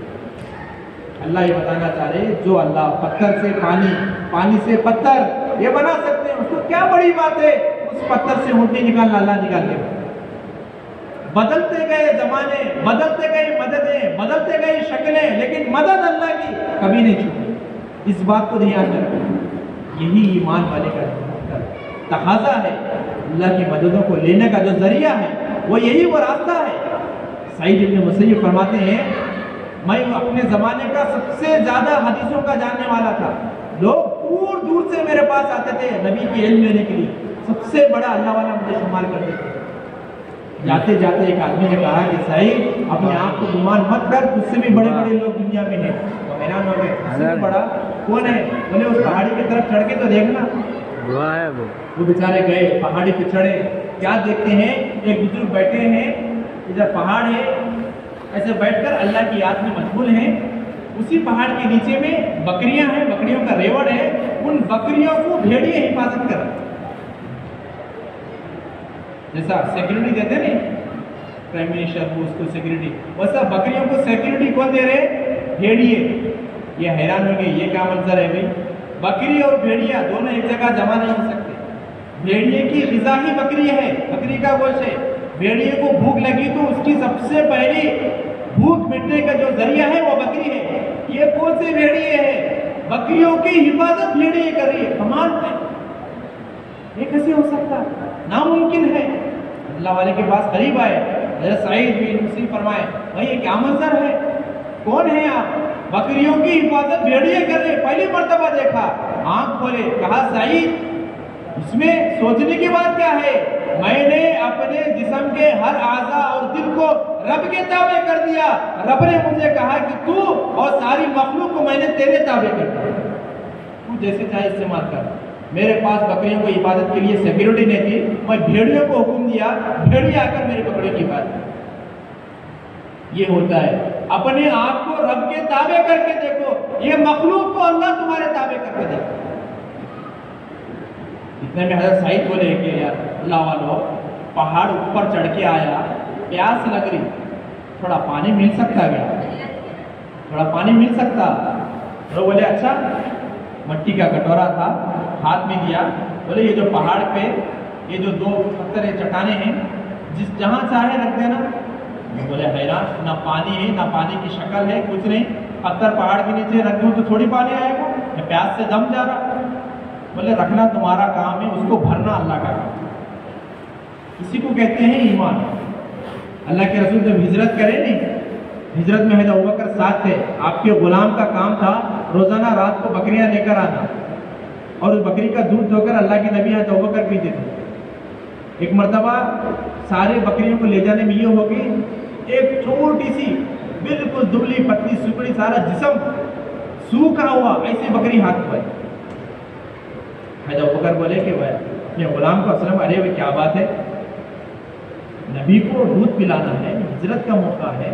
अल्लाह ये बताना चाह रहे, जो अल्लाह पत्थर से पानी, पानी से पत्थर ये बना सकते हैं, उसको क्या बड़ी बात है उस पत्थर से ऊँटनी निकालना, अल्लाह निकाल दे। बदलते गए जमाने, बदलते गए मददें, बदलते गए शक्लें, लेकिन मदद अल्लाह की कभी नहीं छूटी। इस बात को ध्यान में रखें, यही ईमान वाले का तकाज़ा है। अल्लाह की मददों को लेने का जो जरिया है वो यही वो रास्ता है। सईद इब्न मुसय्यब फरमाते हैं, मैं अपने ज़माने का सबसे ज़्यादा हदीसों का जानने वाला था। लोग दूर दूर से मेरे पास आते थे नबी की इल्म लेने के लिए, सबसे बड़ा अल्लाह वाला मुझे शुमार करते थे। जाते जाते एक आदमी ने कहा कि सईद अपने आप को गुमान मत कर, तुझसे भी बड़े बड़े लोग दुनिया में हैं। तो हैरान हो गए, उससे बड़ा कौन है? बोले उस पहाड़ी की तरफ चढ़ के तो देखना। वो बेचारे गए, पहाड़ी पे चढ़े, क्या देखते हैं, एक बुजुर्ग बैठे हैं, इधर पहाड़ है, ऐसे बैठकर अल्लाह की याद में मशगूल हैं। उसी पहाड़ के नीचे में बकरियां हैं, बकरियों का रेवड़ है, उन बकरियों को भेड़िए हिफाजत कर, जैसा सिक्योरिटी देते नहीं प्राइम मिनिस्टर को उसको सिक्योरिटी, वैसा बकरियों को सिक्योरिटी कौन दे रहे? भेड़िए। ये हैरान हो गए, ये क्या मंजर है भाई, बकरी और भेड़िया दोनों एक जगह जमा नहीं हो सकते। भेड़िए की ग़िज़ा ही बकरी है, बकरी का गोश्त है। भेड़िए को भूख लगी तो उसकी सबसे पहली भूख मिटने का जो जरिया है वो बकरी है। ये कौन से भेड़िए है? बकरियों की हिफाजत भेड़िए कर रही है। कमाल है, ये कैसे हो सकता? नामुमकिन है। अल्लाह वाले के पास करीब आए, हज़रत सईद बिन मुसय्यब फरमाए, भाई ये क्या मंजर है, कौन है आप? बकरियों की हिफाजत भेड़िए कर रहे, पहली मर्तबा देखा, आंख खोले, कहा सईद इसमें सोचने की बात क्या है? मैंने अपने जिस्म के हर आज़ा और दिल को रब के ताबे कर दिया। रब ने मुझे कहा कि तू और सारी मखलूक को मैंने तेरे ताबे कर दिया, तू जैसे चाहे इस्तेमाल कर। मेरे पास बकरियों की हिफाजत के लिए सिक्योरिटी नहीं थी, मैं भेड़ियों को हुक्म दिया, भेड़िए आकर मेरी बकरियों की हिफाजत। ये होता है, अपने आप को रब के ताबे करके देखो, ये मखलूक को अल्लाह तुम्हारे ताबे करके देखो। इतने में हज़रत सईद बोले कि यार अल्लाह वालों, पहाड़ ऊपर चढ़ के आया, प्यास लग रही, थोड़ा पानी मिल सकता क्या? थोड़ा पानी मिल सकता? तो बोले अच्छा। मट्टी का कटोरा था, हाथ में दिया, बोले ये जो पहाड़ पे ये जो दो पत्थर है, चट्टाने हैं, जिस जहाँ चाहे रख देना, वो बोले हैरान, ना पानी है, ना पानी की शक्ल है, कुछ नहीं, पत्थर पहाड़ के नीचे रख दूँ तो थोड़ी पानी आएगा, मैं प्यास से दम जा रहा। बोले रखना तुम्हारा काम है, उसको भरना अल्लाह का काम। इसी को कहते हैं ईमान। अल्लाह के रसूल जब हिजरत करे नहीं, हिजरत में हज़रत अबू बकर साथ थे, आपके गुलाम का काम था रोज़ाना रात को बकरियां लेकर आना और उस बकरी का दूध धोकर अल्लाह के नबी हज़रत अबू बकर पीते थे। एक मर्तबा सारे बकरियों को ले जाने में ये हो गई, एक छोटी सी बिल्कुल दुबली पतली सुकड़ी, सारा जिस्म सूखा हुआ, ऐसी बकरी हाथ पर। हज़रत अबू बकर बोले कि भाई अपने गुलाम को असलम, अरे भाई क्या बात है, नबी को दूध पिलाना है, हिजरत का मौका है,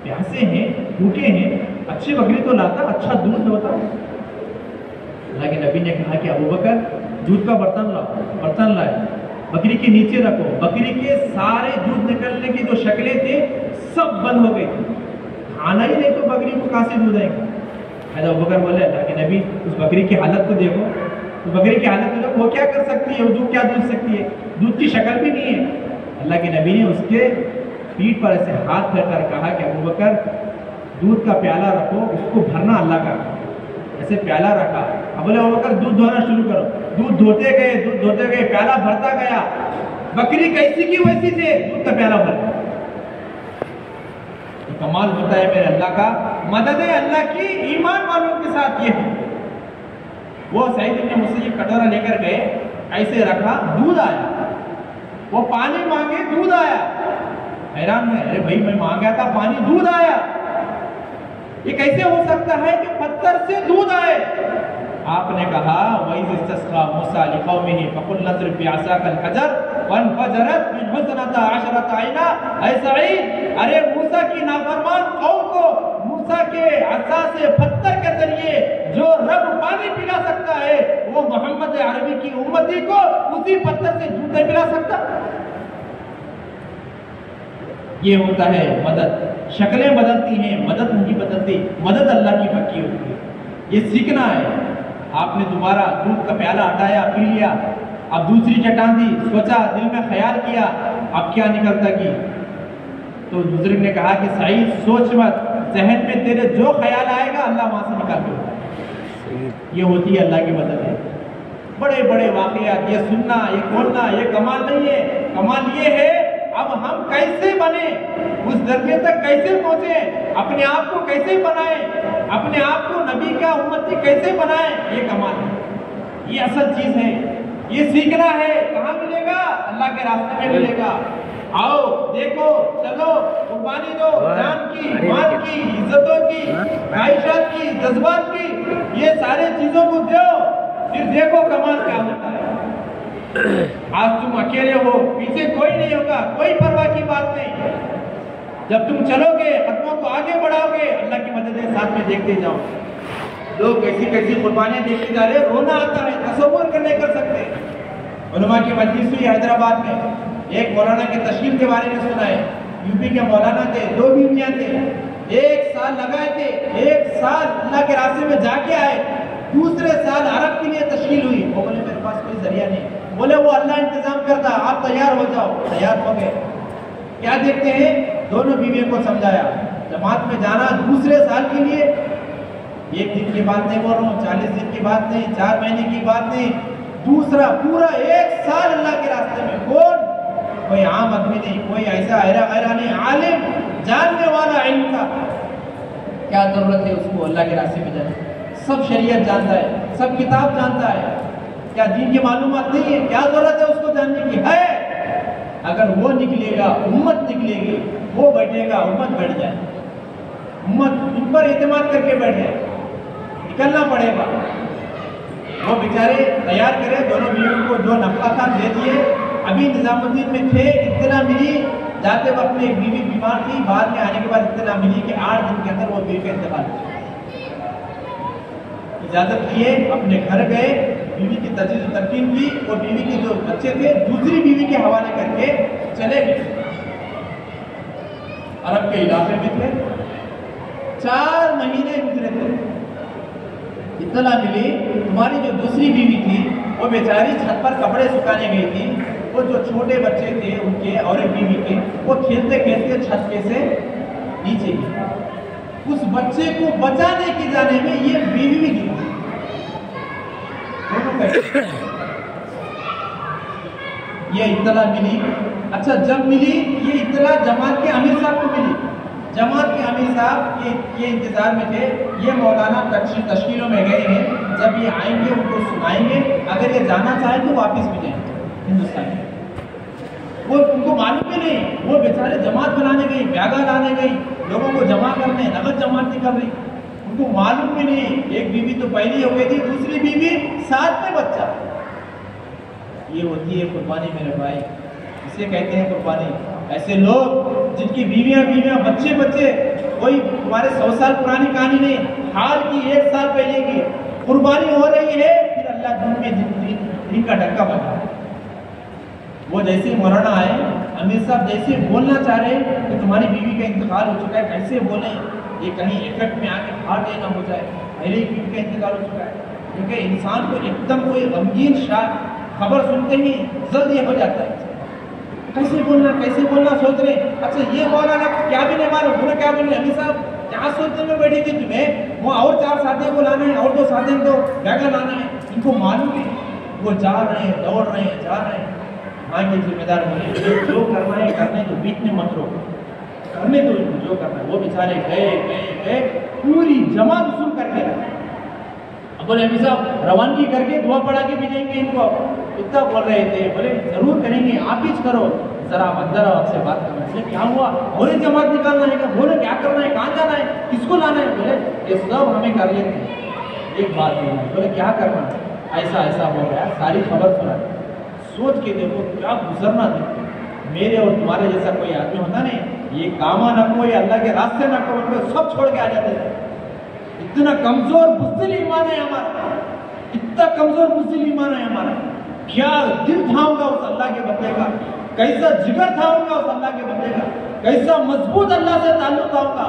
प्यासे हैं, भूखे हैं, अच्छी बकरी तो लाता, अच्छा दूध होता। अल्लाह के नबी ने कहा कि अबू बकर दूध का बर्तन लाओ, बर्तन लाए, बकरी के नीचे रखो। बकरी के सारे दूध निकलने की जो शक्लें थे सब बंद हो गई थी, खाना ही नहीं तो बकरी को कहाँ से दूध आएगा। हज़रत अबू बकर बोले अल्लाह के नबी उस बकरी की हालत को देखो, उस बकरी की हालत को देखो, वो क्या कर सकती है, वो दूध क्या दूध सकती है, दूध की शक्ल भी नहीं है। अल्लाह के नबी ने उसके पीठ पर ऐसे हाथ फेरकर कहा कि अबू बकर दूध का प्याला रखो, उसको भरना अल्लाह का। ऐसे प्याला रखा, अब बोले अबू बकर दूध धोना शुरू करो। दूध धोते गए, दूध धोते गए, प्याला भरता गया, बकरी कैसी की वैसी थे, दूध का प्याला भर। तो कमाल होता है मेरे अल्लाह का, मदद है अल्लाह की ईमान वालों के साथ। ये वो सईद इब्न मुसय्यब कटोरा लेकर गए, ऐसे रखा, दूध आया, वो पानी मांगे, दूध आया। हैरान है, अरे भाई मैं मांगा था पानी, दूध आया, ये कैसे हो सकता है कि पत्थर से दूध आए। आपने कहा वही इस्तिस्क़ा मूसा लिक़ौमिही फ़क़ुल नज़्रिब बिअसाकल हजर फ़न्फ़जरत मिन हुस्नता अशरता ऐना। ऐ सईद, अरे मूसा की नाफरमान कौम को मूसा के असा से पत्थर के जरिए जो रब पानी पिला सकता है, वो मोहम्मद अरबी की उम्मती को उसी पत्थर से दूध नहीं पिला सकता। ये होता है मदद। शक्लें बदलती हैं, मदद नहीं बदलती, मदद अल्लाह की पक्की होती है। ये सीखना है। आपने दोबारा दूध का प्याला हटाया, पी लिया, अब दूसरी चट्टान दी, सोचा, दिल में ख्याल किया, अब क्या निकलता की। तो बुजुर्ग ने कहा कि सईद सोच मत, जहन में तेरे जो ख्याल आएगा अल्लाह वहां से निकाल देगा। ये होती है अल्लाह की मदद है। बड़े बड़े वाकयात, ये सुनना, ये बोलना, ये कमाल नहीं है। कमाल ये है अब हम कैसे बने, उस दर्जे तक कैसे पहुंचे, अपने आप को कैसे बनाए, अपने आप को नबी का उम्मती कैसे बनाए, ये कमाल है। ये असल चीज है, ये सीखना है। कहाँ मिलेगा? अल्लाह के रास्ते में मिलेगा। आओ देखो, चलो, कुर्बानी दो, जान की, माल की, इज्जतों की, ख्वाहिशात की, जज्बात की, ये सारे चीजों को दो, फिर देखो कमाल क्या होता है। आज तुम अकेले हो, पीछे कोई नहीं होगा, कोई परवाह की बात नहीं। जब तुम चलोगे, कदमों को आगे बढ़ाओगे, अल्लाह की मदद साथ में देखते जाओ। लोग कैसी कैसी कुर्बानियां देखते जा रहे, रोना आता है, तसव्वुर कर नहीं कर सकते। उलमा की मजलिस हुई हैदराबाद में, एक मौलाना की तशकील के बारे में सुना है। यूपी के मौलाना थे, 2 बीवियां थे, 1 साल लगाए थे, 1 साल अल्लाह के रास्ते में जाके आए, दूसरे साल अरब के लिए तशकील हुई। वो बोले मेरे पास कोई जरिया नहीं, बोले वो अल्लाह इंतजाम करता, आप तैयार हो जाओ। तैयार हो गए। क्या देखते हैं, दोनों बीवियों को समझाया, जमात में जाना दूसरे साल के लिए, 1 दिन की बात नहीं बोल रहा हूँ, 40 दिन की बात नहीं, 4 महीने की बात नहीं, दूसरा पूरा 1 साल अल्लाह के रास्ते में। कौन? कोई आम आदमी नहीं, कोई ऐसा गैरा नहीं, आलिम, जानने वाला इल्म का। क्या जरूरत है उसको अल्लाह के रास्ते में जाने? सब शरीयत जानता है, सब किताब जानता है, क्या दीन की मालूमात नहीं है? क्या जरूरत है उसको जानने की? है। अगर वो निकलेगा, उम्मत निकलेगी, वो बैठेगा, उम्मत बैठ जाए, उम्मत इन पर एतमाद करके बैठे, निकलना पड़ेगा। वो बेचारे तैयार करे, दोनों बीवियों को जो नफा था दे दिए। अभी निजामुद्दीन में थे, इतना मिली, जाते वक्त में एक बीवी बीमार थी, बाद में आने के बाद इतना मिली कि 8 दिन के अंदर वो बीवी का इंतकाल हो गया। इजाजत लिए, अपने घर गए, बीवी की तजवीज़ तलकीन की, और बीवी के जो बच्चे थे दूसरी बीवी के हवाले करके चले गए। अरब के इलाके में थे, 4 महीने गुजरे थे, इतना मिली तुम्हारी जो दूसरी बीवी थी वो बेचारी छत पर कपड़े सुखाने गई थी, वो जो छोटे बच्चे थे उनके और एक बीवी के, वो खेलते खेलते छत पे से नीचे गिरे। उस बच्चे को बचाने के जाने में ये बीवी भी गिरी। ये इत्तला मिली। अच्छा, जब मिली ये इत्तला जमात के अमीर साहब को मिली। जमात के अमीर साहब ये इंतजार में थे, ये मौलाना तशकीलों में गए हैं, जब ये आएंगे उनको सुनाएंगे, अगर ये जाना चाहे तो वापस भी जाएंगे हिंदुस्तान में। वो उनको मालूम ही नहीं, वो बेचारे जमात बनाने गई, ब्यागा लाने गई, लोगों को जमा करने, नगद जमात नहीं कर रही, उनको मालूम भी नहीं। एक बीवी तो पहली हो गई थी, दूसरी बीवी साथ में बच्चा। ये होती है कुर्बानी मेरे भाई, इसे कहते हैं कुर्बानी। ऐसे लोग जिनकी बीवियां बच्चे, कोई तुम्हारे 100 साल पुरानी कहानी नहीं, हाल की 1 साल पहले की कुर्बानी हो रही है, फिर अल्लाह दिन का ढक्का बना। वो जैसे मरना आए, अमीर साहब जैसे बोलना चाह रहे कि तुम्हारी बीवी का इंतकाल हो चुका है, कैसे बोले ये कहीं इफेक्ट में आके हार्ट ना हो जाए, पहले ही बीवी का इंतकाल हो चुका है। क्योंकि इंसान को एकदम कोई गमगीन खबर सुनते ही जल्दी हो जाता है, कैसे बोलना सोच रहे। अच्छा, ये मौलाना क्या भी नहीं मालूम, उन्हें क्या बोले अमीर साहब क्या सोचने में बैठी थी तुम्हें, वो और 4 साथियों को लाना है, और 2 साथियों को बैगा लाना है, इनको मालूम नहीं। वो जा रहे हैं, दौड़ रहे हैं, जा रहे हैं। माँ के जिम्मेदार बोले जो करना है करने तो बीच में मत रोको, करने तो जो करना है। वो बेचारे गए पूरी जमात सुन करके बोले अमीर साहब रवानगी करके दुआ पढ़ा के भेजेंगे इनको। इतना बोल रहे थे, बोले जरूर करेंगे, आप ही करो, जरा अंदर आपसे बात करना है। क्या हुआ, बोले जमात निकालना है, बोले क्या करना है, कहाँ जाना है, किसको लाना है, बोले ये सब हमें कर लेते हैं, एक बात नहीं। बोले क्या करना है, ऐसा हो गया, सारी खबर सुना। सोच के देखो क्या गुजरना देखो, मेरे और तुम्हारे जैसा कोई आदमी होता नहीं, ये कामा न कोई अल्लाह के रास्ते न कोई, सब छोड़ के आ जाते थे। इतना कमजोर बुज़दिल ईमान है हमारा, इतना कमजोर बुज़दिल ईमान है हमारा। क्या दिल था होगा उस अल्लाह के बंदे का, कैसा जिगर था होगा उस अल्लाह के बंदे का, कैसा मजबूत अल्लाह से ताल्लुक था होगा।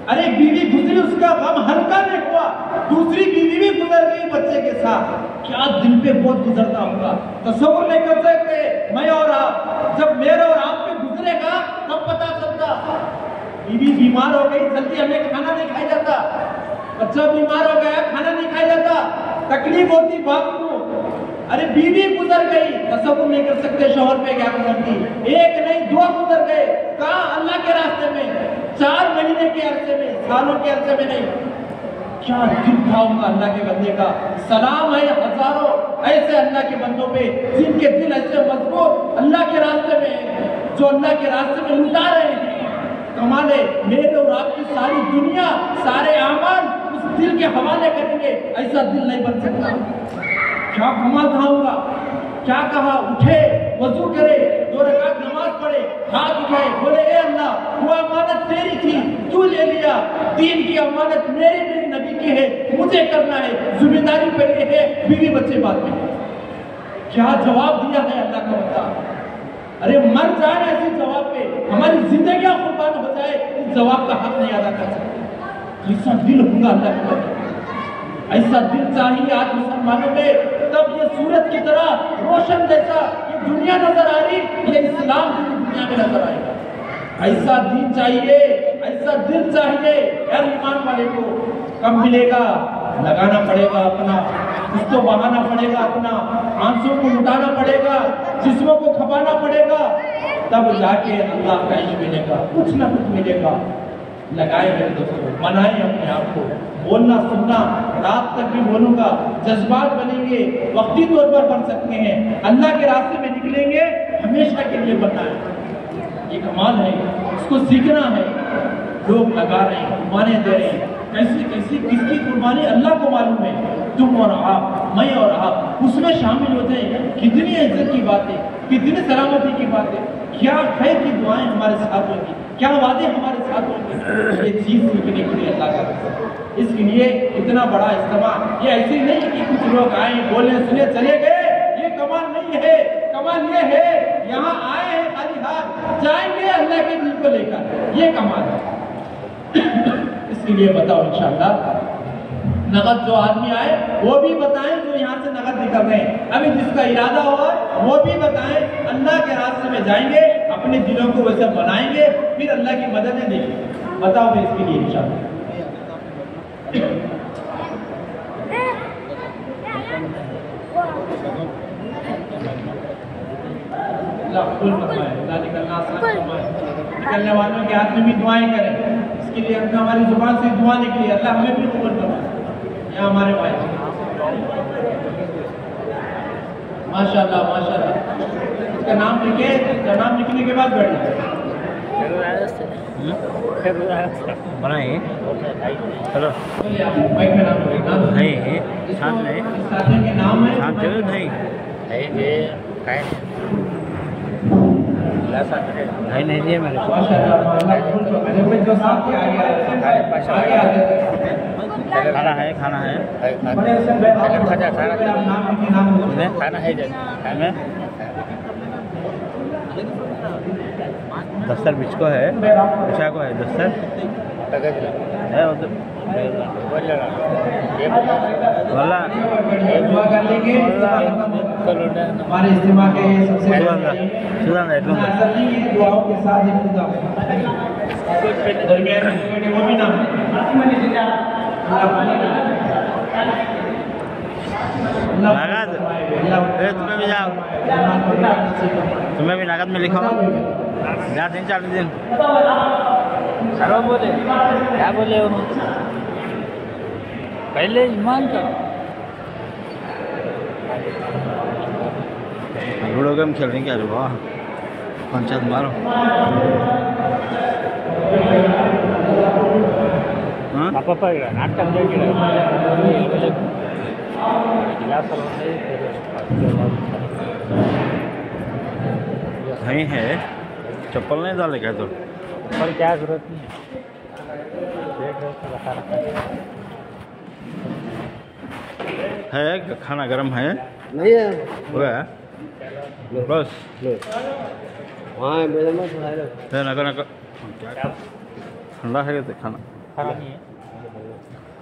अरे बीवी गुजरी, उसका गम हल्का नहीं हुआ, दूसरी बीवी भी गुजर गई बच्चे के साथ, क्या दिल पे बहुत गुजरता होगा। तसव्वुर नहीं कर सकते मैं और आप, जब मेरे और आप पे गुजरेगा तब पता चलता। बीवी बीमार हो गई, जल्दी हमें खाना नहीं खाया जाता, बच्चा बीमार हो गया खाना नहीं खाया जाता, तकलीफ होती बाप को। अरे बीवी गुजर गई, तसव्वुर नहीं कर सकते शौहर पे क्या गुजरती, 1 नहीं 2 गुजर गए, कहाँ अल्लाह के रास्ते में, 4 महीने के अरसे में, सालों के अरसे में नहीं। क्या दिल था उनका अल्लाह के बंदे का। सलाम है हजारों ऐसे अल्लाह के बंदों पे जिनके दिल ऐसे मजबूत अल्लाह के रास्ते में, जो अल्लाह के रास्ते में लुटा रहे हैं। कमाले मेरे और आपकी सारी दुनिया, सारे आमान उस दिल के हवाले करेंगे, ऐसा दिल नहीं बन सकता। क्या कमाल था उनका, क्या कहा, उठे वजू करे, 2 रकात नमाज पढ़े, हाथ उठाए, बोले ए अल्लाह वो अमानत तेरी थी, तू ले लिया, दीन की अमानत मेरे नबी की है, मुझे करना है, जिम्मेदारी पहले है, बीवी बच्चे बाद में। क्या जवाब दिया है अल्लाह का बंदा। अरे मर जाए ऐसे जवाब पे, हमारी जिंदगियां कुर्बान हो जाए, इस जवाब का हक नहीं अदा कर सकते। ऐसा दिल होगा अल्लाह के बंदे, ऐसा दिल चाहिए आज मुसलमानों में, तब ये सूरज की तरह रोशन जैसा ये दुनिया नजर आ रही, ये इस्लाम की दुनिया में नजर आएगा। ऐसा दीन चाहिए, ऐसा दिल चाहिए हर ईमान वाले को। कब मिलेगा, लगाना पड़ेगा अपना, कुछ तो बहाना पड़ेगा अपना, आंसू को लुटाना पड़ेगा, जिस्मों को खपाना पड़ेगा, तब जाके अल्लाह का इश्क मिलेगा, कुछ ना कुछ मिलेगा। लगाए मेरे दोस्तों, बनाए अपने आप को, बोलना सुनना रात तक भी बोलूंगा, जज्बात बनेंगे, वक्ती तौर पर बन सकते हैं, अल्लाह के रास्ते में निकलेंगे, हमेशा के लिए बनना है। ये कमाल है, इसको सीखना है। लोग लगा रहे हैं, कुर्बानी दे रहे हैं, कैसी कैसी किसकी कुर्बानी अल्लाह को मालूम है। तुम और आप, मैं और आप उसमें शामिल होते हैं, कितनी इज्जत की बातें, कितनी सलामती की बातें, क्या खैर की दुआएं हमारे साथ होंगी, क्या वादे हमारे साथ होंगे। ये चीज सीखने के लिए अल्लाह का, इसके लिए इतना बड़ा इज्तिमा, ये ऐसे नहीं कि कुछ लोग आए बोले सुने चले गए, ये कमाल नहीं है। कमाल ये है यहाँ आए हैं खाली हाथ, जाएंगे अल्लाह के दिल को लेकर, ये कमाल है। इसके लिए बताओ इंशाअल्लाह, नगद जो आदमी आए वो भी बताएं जो यहाँ से नगद नहीं कर रहे हैं। अभी जिसका इरादा हुआ वो भी बताएं, अल्लाह के रास्ते में जाएंगे, अपने दिलों को वैसा बनाएंगे, फिर अल्लाह की मददें देंगे। बताओ मैं इसके लिए इंशाअल्लाह। निकलने वालों के हाथ में भी दुआएं करें, इसके लिए हमने हमारी जुबान से दुआ निकली, अल्लाह हमें भी कबूल करवाए। यहाँ हमारे भाई माशाल्लाह माशाल्लाह, इसका नाम लिखे, इसका नाम लिखने के बाद बैठ जाए। हेलो बाइक में नाम नहीं शांत नहीं साथी के नाम है शांत नहीं नहीं दिए मेरे को माशाल्लाह जो साथ के आगे आगे खाना है खाना है खाना है में दस्तर बिचको है बिछा को है दस्तर है वाला हमारे इज्तिमा के सबसे दुआओं के साथ वो भी नाम तुम्हें भी जाओ, तुम्हें भी लागत में लिखो जा 3-4 दिन। बोले क्या बोले पहले ईमान करो। लूडो गेम खेल रहे क्या जो पंचायत मारो नाटक नहीं है, चप्पल नहीं डाले क्या तो पर क्या जरूरत नहीं है खाना गरम है नहीं है हो गया बस वहाँ मेरे में है नका नका ठंडा है तो खाना खाना नहीं है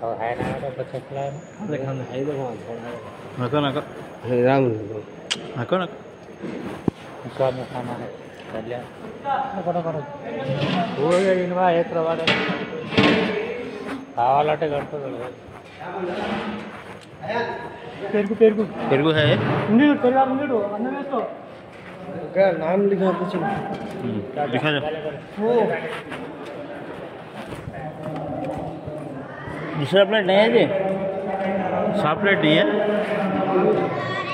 और है ना तो बच्चा खिलाए ना खाना है नका नका राम नका नका उसका में खाना है चलिए करो करो हो गया इनवा एक प्रवाद कावालाटे करतो पेरगु है क्या नाम लिखा कुछ लिखा जा दूसरा प्लेट नहीं है जी 7 प्लेट नहीं है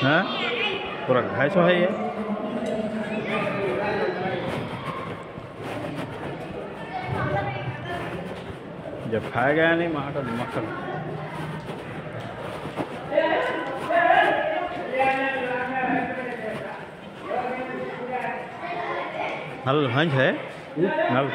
हाँ पूरा 250 है ये जब खाया गया नहीं वहाँ का दिमाग खराब नल हंस है नल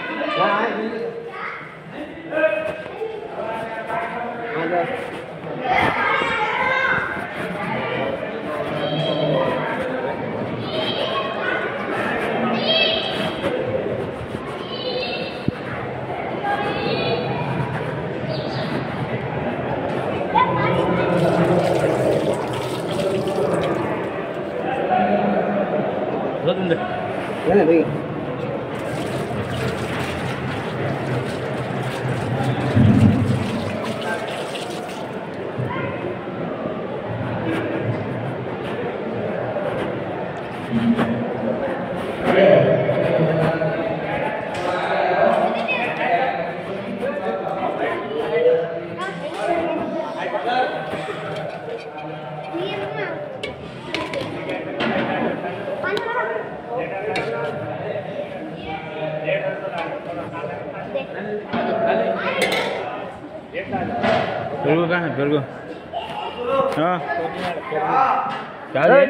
नहीं पेरगु कहाँ है पेरगु हाँ क्या है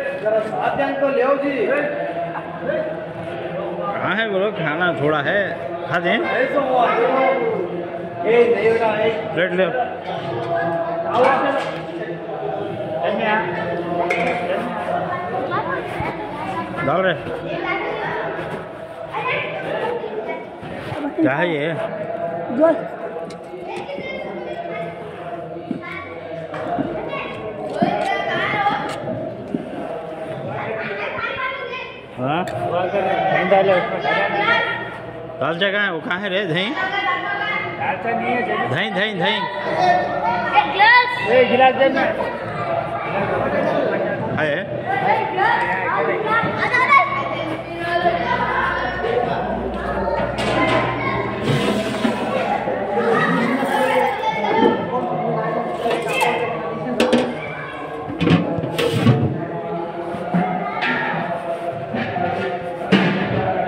कहाँ है बोलो खाना थोड़ा है खा दें प्लेट ले डाल रहे क्या है ये हाँ दही डाले उसमें दाल जगह है वो कहाँ है रे दही डालता नहीं है दही दही दही एक गिलास दे मैं है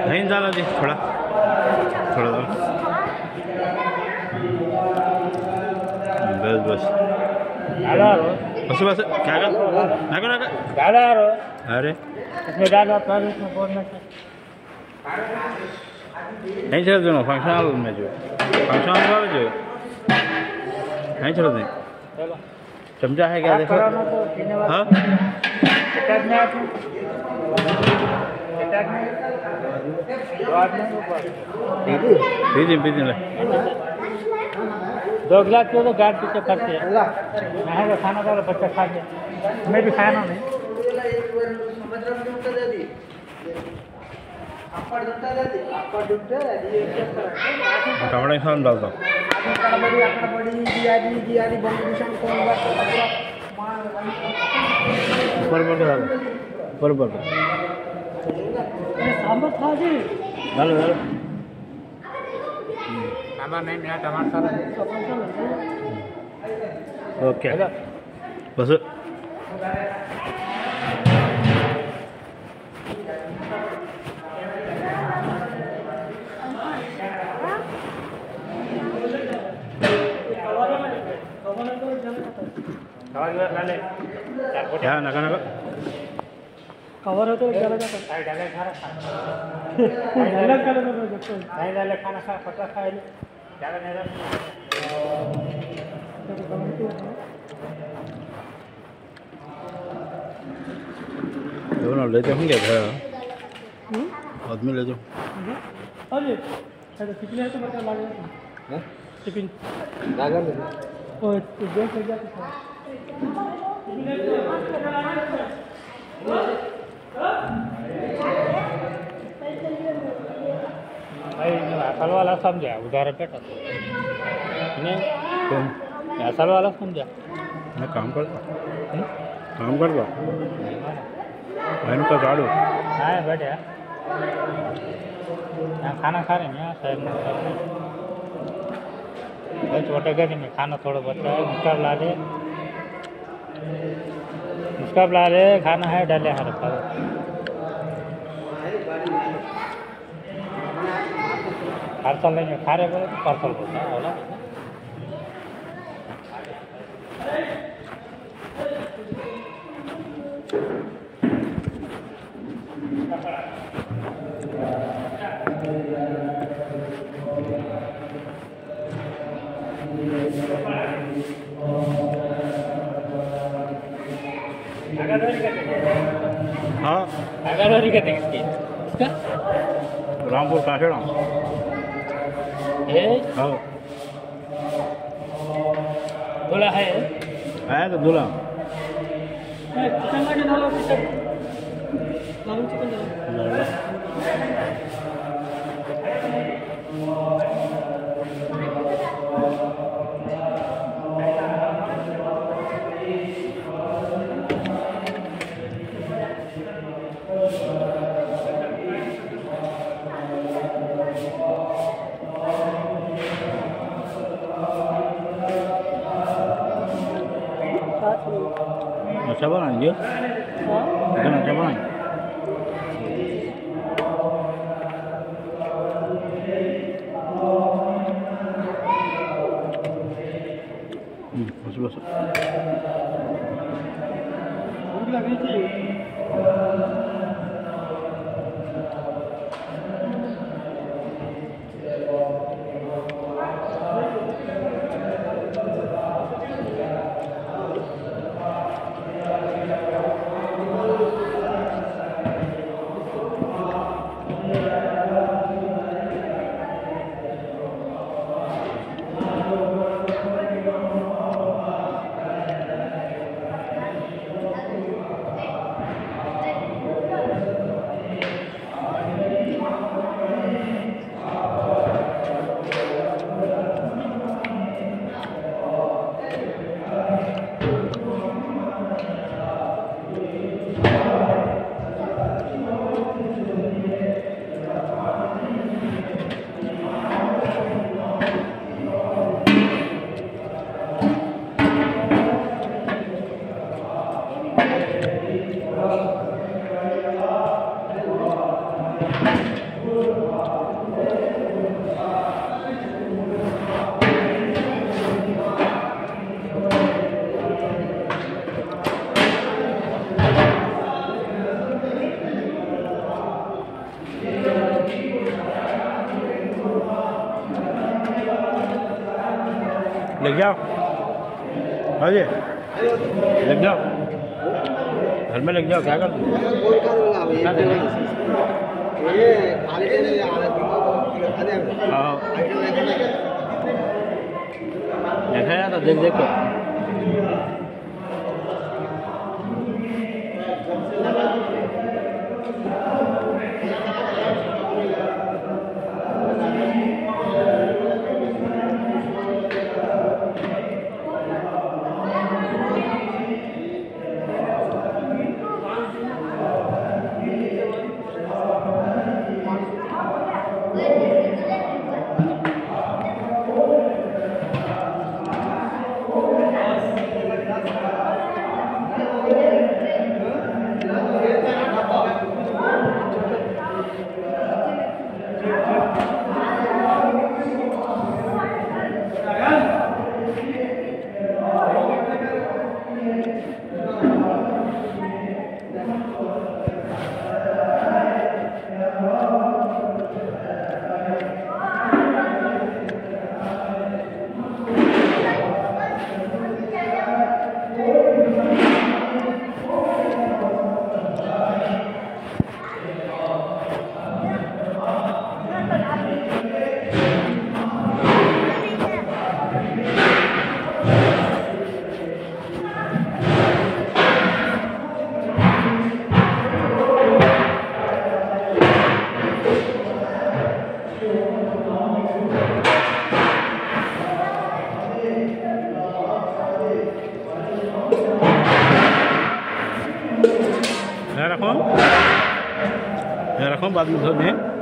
दही डालो जी थोड़ा थोड़ा डालो बस बस डालो बस बस क्या कर ना कर डालो अरे इसमें डालो पर इसमें बोलना नहीं चल दोनों फंक्शनल में जो फंक्शनल वाले जो नहीं चल दें चलो चमचा है क्या देखो हाँ पीजिए ले 2 गिलास पियो तो गाड़ पीछे खाते हैं मैं तो खाना तो बच्चा खा गया मैं भी खाया ना नहीं टमाटर इंसान डाल दो ऊपर सांबर खा जी डालो डालो सांबर नहीं मेरा टमाटर ओके बस क्या नका नका कवर होते डाला जाता है डाले खाना नहीं डाले खाना खा पटा खाए डाला नहीं दोनों लेते होंगे घर आदमी ले जाओ अरे टिफिन है तो बता लगा टिफिन लगा ले ओ देख हो गया भाई असल वाला समझा उधार पेटा नहीं असल वाला समझा मैं काम कर दो का झाड़ू हाँ बैठे यहाँ खाना खा रहे हैं यहाँ शायद छोटे घर में खाना थोड़ा बचा है उसका ला ले खाना है डाले हर पर पार्सल लेंगे खा रहे बोले तो पार्सल बोलता है बोला हाँ आगाड़ी कहते हैं इसकी इसका रामपुर काठेड़ा हाँ बोला है आया तो दूल्हा चिकन डालो चिकन डालो अच्छा बनाएंगे चिकन अच्छा बनाएंगे बस बस लग जाओ अजय, लग जाओ घर में, लग जाओ। क्या कर देखा यार, देख देख कर रखो, बाद में धो दें।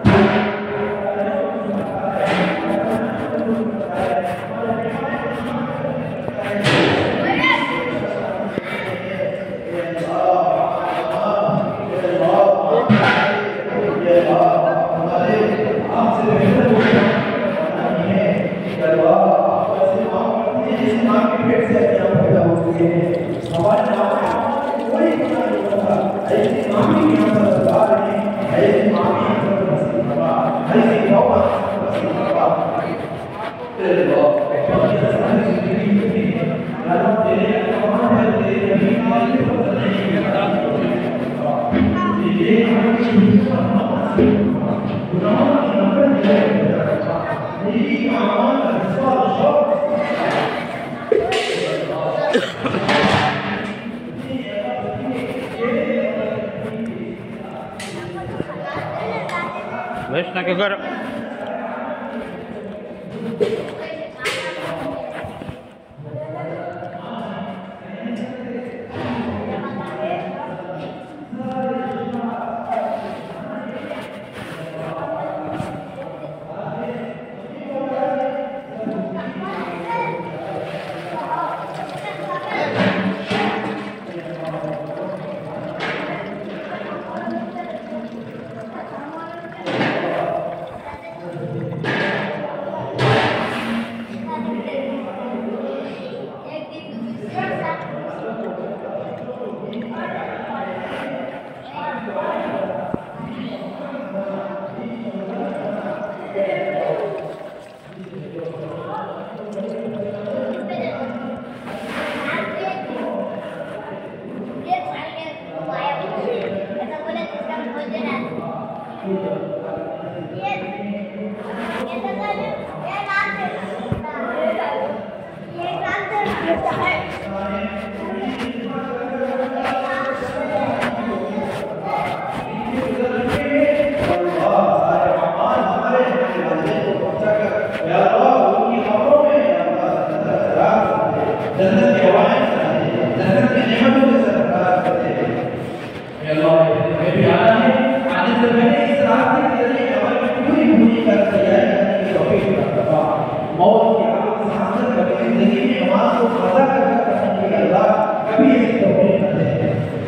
वैष्णव के घर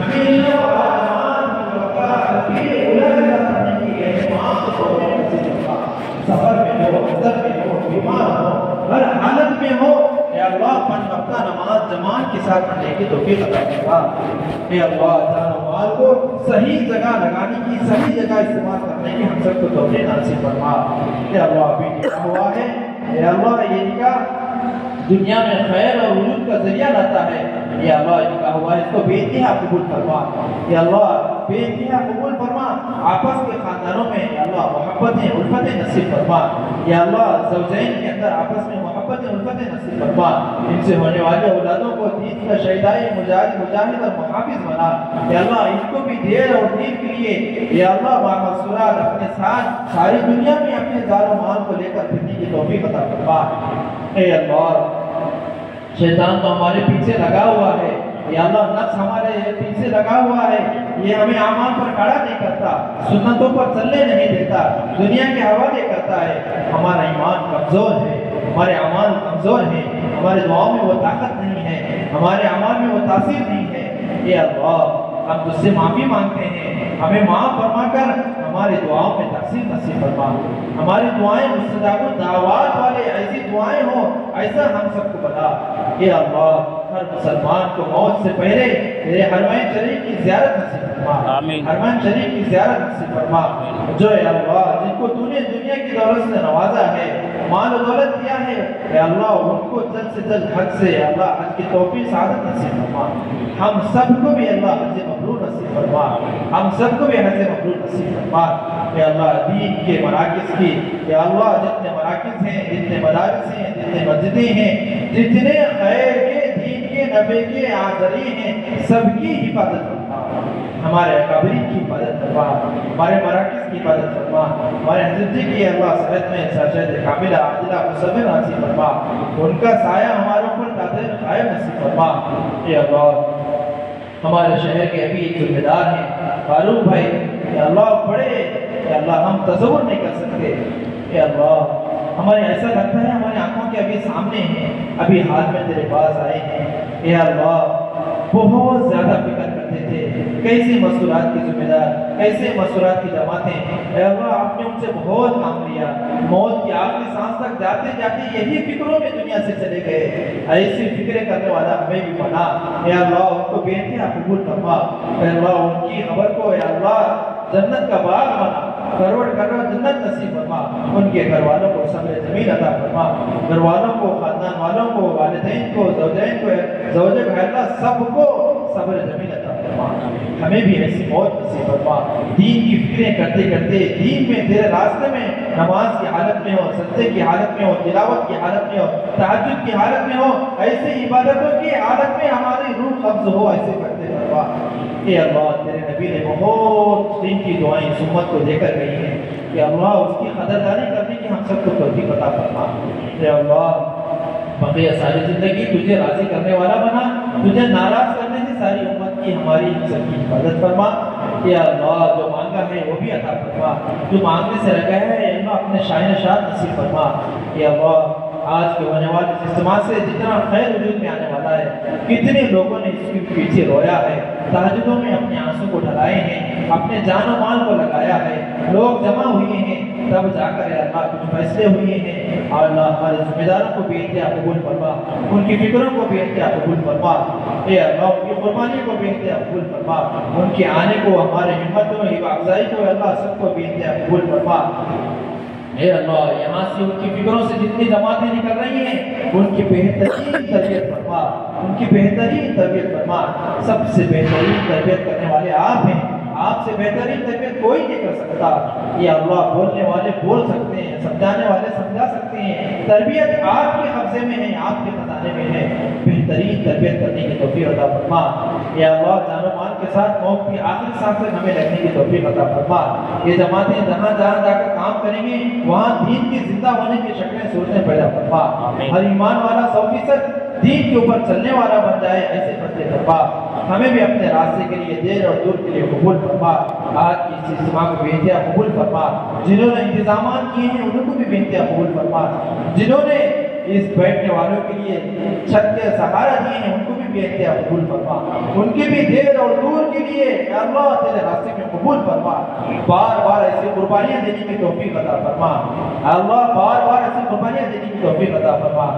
हमें साथ रहने की तौफीक अता फरमा। हे अल्लाह जान और माल को सही जगह लगाने की, सही जगह इस्तेमाल करने की हम सबको तौफीक नसीब फरमा। हे अल्लाह अभी निकाह हुआ है, हे अल्लाह ये निकाह दुनिया में खैर और वजूद का जरिया लाता है। ये अल्लाह निकाह हुआ है, इसको बेइंतहा कबूल फरमा। ये अल्लाह बेइंतहा कबूल फरमा। आपस के खानदानों में या अल्लाह मोहब्बतें उल्फतें नसीब फरमा। या अल्लाह ज़ौजैन के अंदर आपस में मोहब्बतें उल्फतें नसीब फरमा। इनसे होने वाले औलादों को दीन का शहीदाई मुजाहिद और मुहाफिज बना। या अल्लाह इनको भी देर और दीन के लिए या अल्लाह बामक़सूरात अपने साथ सारी दुनिया में अपने दारो माल को लेकर फिरने की तौफीक अता फरमा। हे अल्लाह शैतान तो हमारे पीछे लगा हुआ है, या अल्लाह नफ्स हमारे पीछे लगा हुआ है, ये हमें आमाल पर खड़ा नहीं करता, सुन्नतों पर चलने नहीं देता, दुनिया के हवाले करता है। हमारा ईमान कमज़ोर है, हमारे अमाल कमज़ोर हैं, हमारे दुआओं में वो ताकत नहीं है, हमारे अमाल में वो तासीर नहीं है। ये अल्लाह हम तुझसे माफ़ी मांगते हैं, हमें माफ़ फरमा कर हमारी दुआओं में तासीर नसीब फरमा। हमारी दुआएं मुस्तजाब दावत वाले ऐसी दुआएं हो, ऐसा हम सबको बता। ये अल्लाह हर मुसलमान को मौत से पहले तेरे हरमैन शरीफ की ज़ियारत नसीब फरमा, हरमैन शरीफ की ज़ियारत नसीब फरमा। जो या अल्लाह जिनको तूने दुनिया की दौलत से नवाजा है, माल और दौलत दिया है, या अल्लाह उनको जल्द से जल्द हज से या अल्लाह हज की तौफीक सादत नसीब फरमा। हम सबको भी अल्लाह हज मबरूर नसीब फरमा, हम सबको भी हज मबरूर नसीब फरमा। या अल्लाह दीन के मराकिज़ की या अल्लाह जितने मराकिज़ हैं, जितने मदारिस हैं, जितने मस्जिदें हैं, जितने खैर के दीन के नबी के आज़री हैं, सबकी हिफाजत फरमा। हमारे अकाबरीन की हिफाजत फरमा, हमारे मराकिज़ की हिफाजत फरमा, हमारे हज़रत की अल्लाह सेहत में सशद कामिला आजिला मुसव्विर नसीब फरमा। उनका साया हमारे ऊपर दादर कायम नसीब फरमा। या अल्लाह हमारे शहर के अभी एक जिम्मेदार हैं फारूक भाई, या अल्लाह बड़े या अल्लाह हम तसव्वुर नहीं कर सकते। या अल्लाह हमारे ऐसा लगता है हमारी आंखों के अभी सामने हैं, अभी हाल में तेरे पास आए हैं। या अल्लाह बहुत ज़्यादा फिक्र करते थे, कैसे मसूरात की जिम्मेदार, कैसे मसूरात की जमातें, अल्लाह आपने उनसे बहुत काम लिया, मौत की आखिरी सांस तक जाते जाते यही फिक्रों में दुनिया से चले गए। ऐसी फिक्रें करने वाला हमें भी बना। या अल्लाह उनको बेइंतहा कबूल फरमा। या अल्लाह उनकी खबर को या अल्लाह जन्नत का बाग बना, करवट करवट जन्नत नसीब फरमा। उनके घर वालों को सब्र जमीन अता फरमा, घर वालों को, खानदान वालों को, वालिदैन को, ज़ौजैन को, ज़ौजे भाईला सबको सब्र जमीन अता फरमा। हमें भी ऐसी मौत नसीब फरमा, दीन की फिक्रें करते करते दीन में तेरे रास्ते में नमाज की हालत में हो, सज्जे की हालत में हो, तिलावत की हालत में हो, तहज्जुद की हालत में हो, ऐसे इबादतों की हालत में हमारी रूह कब्ज़ हो, ऐसे करते फरमा। ये अल्लाह तेरे नबी ने बहुत दिन की दुआएं इस उम्मत को देकर गई हैं कि अल्लाह उसकी कदरदारी करने की हम सबको तौफीक अता फरमा। ये अल्लाह बक़िया सारी ज़िंदगी तुझे राज़ी करने वाला बना, तुझे नाराज़ करने से सारी उम्मत की हमारी सबकी हिफाजत फरमा। या अल्लाह जो मांगा है वो भी अता फरमा, जो मांगने से लगा है अल्लाह अपने शान शाद नसीब फरमा। या अल्लाह आज के होने वाले इज्तिमा से जितना खैर वजूद में आने वाला है, कितने लोगों ने इसके पीछे रोया है, तहज्जुदों में अपने आंसू को ढलाए हैं, अपने जान और माल को लगाया है, लोग जमा हुए हैं, तब जाकर अल्लाह कुछ फैसले हुए हैं। और अल्लाह हमारे जिम्मेदारों को बेइंतहा कबूल फरमा, उनकी फिक्रों को बेइंतहा कबूल फरमा। ए अल्लाह उनकी कुर्बानी को बेइंतहा कबूल फरमा, उनके आने को, हमारे हिम्मतों अफजाई को अल्लाह सबको बेइंतहा कबूल फरमा। हे अल्लाह यहाँ से उनकी फिक्रों से जितनी जमातें निकल रही हैं उनकी बेहतरीन तरबियत फरमा, उनकी बेहतरीन तरबियत फरमा। सबसे बेहतरीन तरबियत करने वाले आप हैं, आपसे बेहतरीन तरबियत कोई नहीं कर सकता। ये अल्लाह बोलने वाले बोल सकते हैं, समझाने वाले समझा सकते हैं, तरबियत आपके कब्जे में है, आपके खजाने में है। बेहतरीन तरबियत करने की तौफीक अता फरमा। या अल्लाह जानो माल के साथ मौत की आखिरी सांस तक हमें लगने की तौफीक अता फरमा। ये जमातें जहाँ जहाँ जाकर काम करेंगे वहाँ दीन के जिंदा होने की शक्लें सूरतें पैदा फरमा। हर ईमान वाला 100% दीन के ऊपर चलने वाला बन जाए, ऐसे फतह फरमा। हमें भी अपने रास्ते के लिए देर और दूर के लिए कबूल फरमा। आज की इस इज्तिमा को बेइंतहा कबूल फरमा। जिन्होंने इंतजाम किए हैं उनको भी बेइंतहा कबूल फरमा। जिन्होंने इस बैठने वालों के लिए छत के सहारा दिए हैं, उनको भी बेहतर कबूल फरमा, उनके भी देर और दूर के लिए अल्लाह तेरे रास्ते में कबूल फरमा, बार बार ऐसी कुर्बानियां देने की तौफीक अता फरमा अल्लाह, बार बार ऐसी कुर्बानियां देने की तौफीक अता फरमा।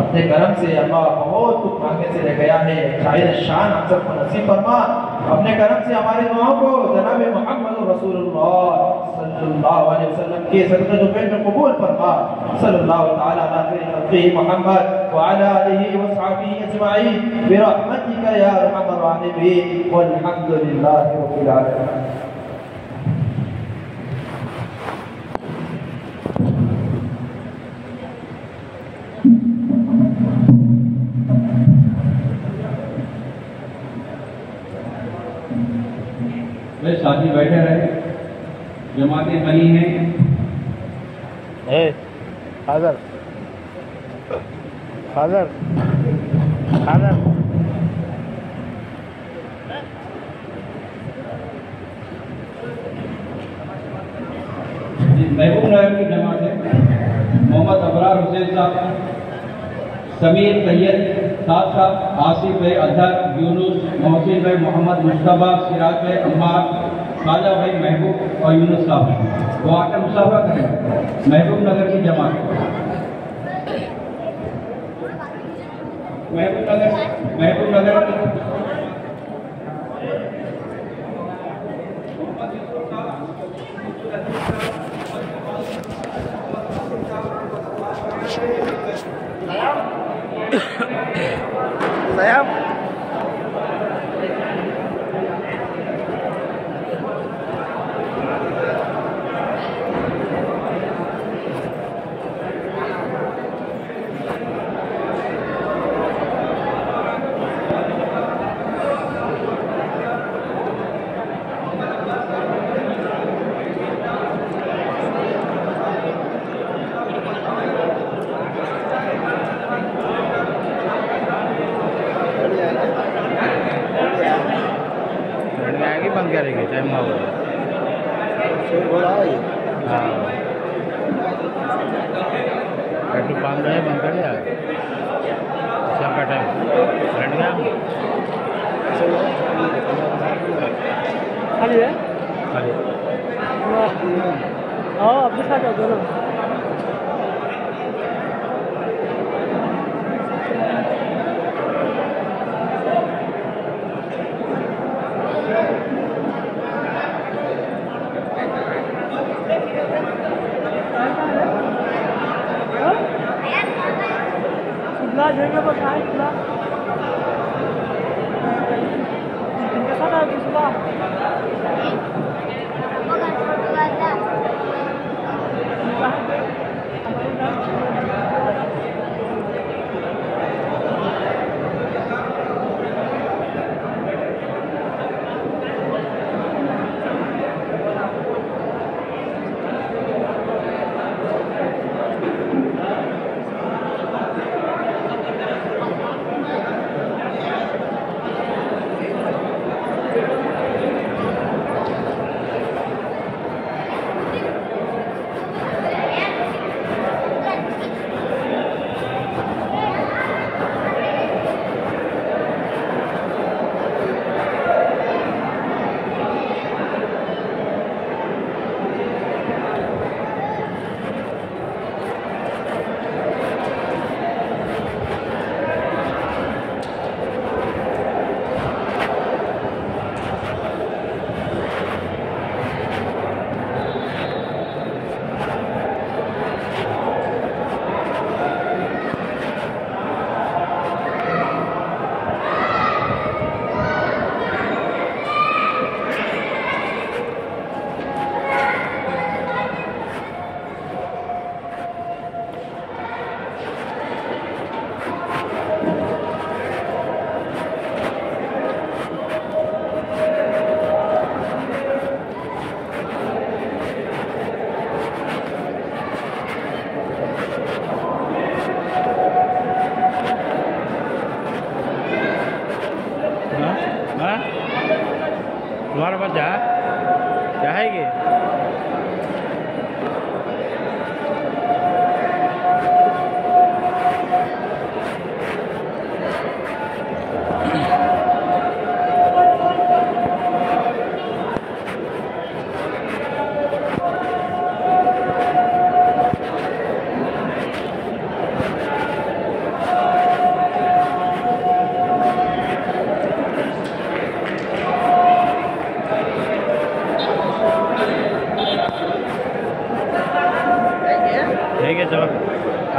अपने करम से अल्लाह बहुत कुछ मांगने से रह गया है, शायद शान हम सबको नसीब फरमा। अपने करम से हमारी दुआओं को जनाब मोहम्मद रसूलुल्लाह सल्लल्लाहु अलैहि वसल्लम के सदक़े जुबैर में कबूल फरमा। सल्लल्लाहु तआला अलैहि मोहम्मद व अला आलिहि व सहाबिहि अजमाइन बिरहमतिका या अरहमर राहिमीन वल्हम्दुलिल्लाहि रब्बिल आलमीन। वे साथी बैठे रहे, जमातें बनी हैं। फादर फादर फादर महबूब नगर की जमात है। मोहम्मद अबरार हुसैन साहब, समीर तैयब साहब, आसिफ भाई अजहर, यूनुस, मोहसिन भाई मोहम्मद मुस्तफ़ा, सिराज भाई अम्मार, खाजा भाई महबूब और यूनुस साहब वो आकर मुसाफा करें। महबूब नगर की जमात, महबूब नगर सयाम बंद करेगी टाइम हो गया। हाँ पेट्रोल पंप गए बंद कर दिया शाम का टाइम लड़ गया खाली है खाली हाँ अपने साथ जाओ दोनों जगह पर खाए खुला इनके साथ आगे सुबह तुम्हारा पास जाएगी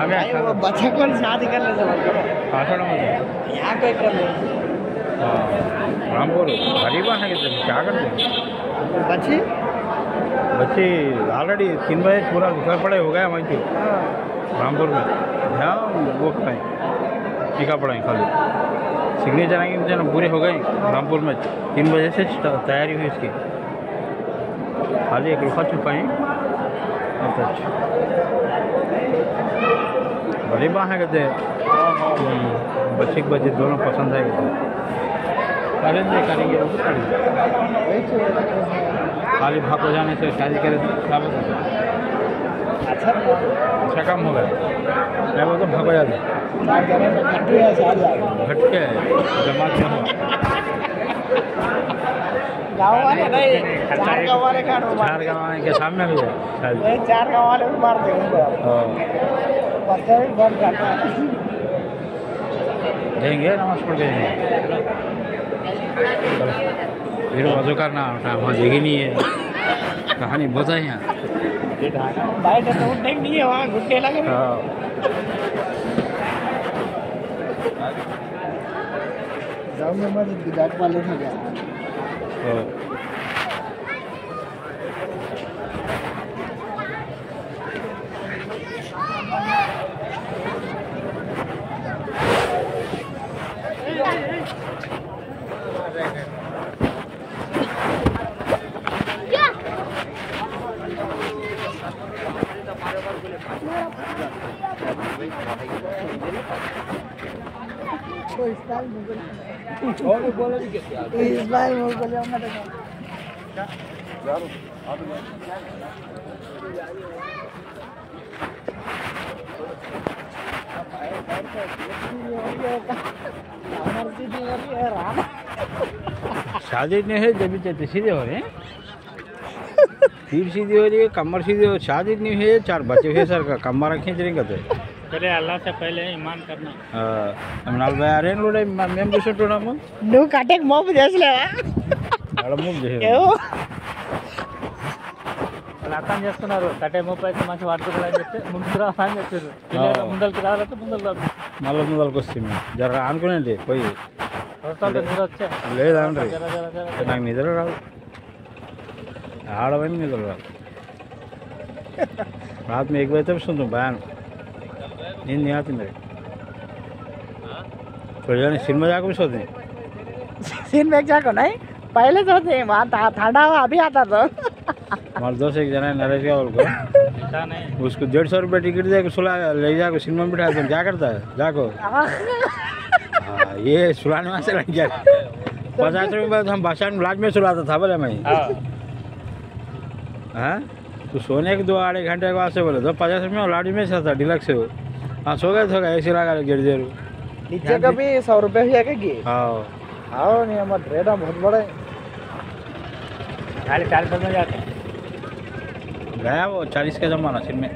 आगे बच्चे कौन शादी कर ले सब आषाढ़ में यहाँ कोई कर ले रामपुर गरीब है कि क्या करते हैं बच्ची बच्चे ऑलरेडी 3 बजे पूरा घर पड़े हो गया वहीं तो रामपुर में हाँ वो करें टीका पड़ाएँ खाली सिग्नेचर आएंगे ना पूरे हो गए रामपुर में 3 बजे से तैयारी हुई इसकी खाली एक लोहा छुपाएँ अच्छा बड़ी बात है कहते बच्चे के बच्चे दोनों पसंद है कहते करेंगे वो करेंगे खाली भाग हो जाने से शादी करे क्या बता अच्छा काम हो गया मैं बोलता भाग हो जाते घटके जमात में हो गाँव वाले नहीं 4 गाँव वाले का 4 गाँव के सामने भी है शादी 4 गाँव वाले भी मार देंगे बच्चा भी बन जाता है देंगे नमाज पढ़ के देंगे फिर वजू करना वहाँ जगह नहीं है कहानी बहुत है यहाँ भाई तो उठने नहीं है वहाँ घुटने लगे गाँव में मत गुजरात वाले थे क्या इस्माइल मुगल शादी नहीं है जब चलते सीधे हो रहे हैं फिर सीधी हो रही है कमर सीधी हो शादी नहीं है 4 बच्चे हुए सर का कमर खींच रही कहते पहले अल्लाह से पहले ईमान करना नाल भाई आ रहे हैं लोड़े मैम दूसरे टोना में నువ్వు కటెక్ మోపు చేసలేవా అలా మూవ్ చేయాలి వాళ్ళు అర్థం చేస్తున్నారు కటే మోపు అయితే మంచి వాడుకోవాలని చెప్తే ముందుకు రా అని చెప్పారు పిల్లలు ముందరికి రావాలంటే ముందరికి రాదు మళ్ళీ ముందరికి వస్తుంది జర అనుకునేది పోయి వస్తుంటే మీరు వచ్చే లేదండి జర జర జర నాకు నిద్ర రాదు ఆడవని నిద్ర రాదు रात में 1 बजे तक सुनता हूँ बयान नींद नहीं आती मेरे थोड़ी जाने सिनेमा जाकर भी सोते हैं सीन में जाकर नहीं पहले सोते हैं वहाँ ठंडा हुआ अभी आता तो हमारे दोस्त एक जना है नरेश का को उसको 150 रुपये टिकट दे सुला ले जाकर सिनेमा में बिठा तुम क्या करता है जाको हाँ ये सुलाने वहाँ से लग गया 50 रुपये बाद हम भाषा में लाज में सुलाता था बोले मैं हाँ तो सोने के 2-2.5 घंटे के बाद से बोले तो 50 रुपये लाड़ी में से था डिलक्स से वो हाँ सो गए थे ऐसे लगा गिर जरूर नीचे का भी 100 रुपये भी है क्या हाँ हाँ नहीं हमारा ट्रेडा बहुत बड़ा है खाली 4 में जाते गया वो 40 का जमाना सिर में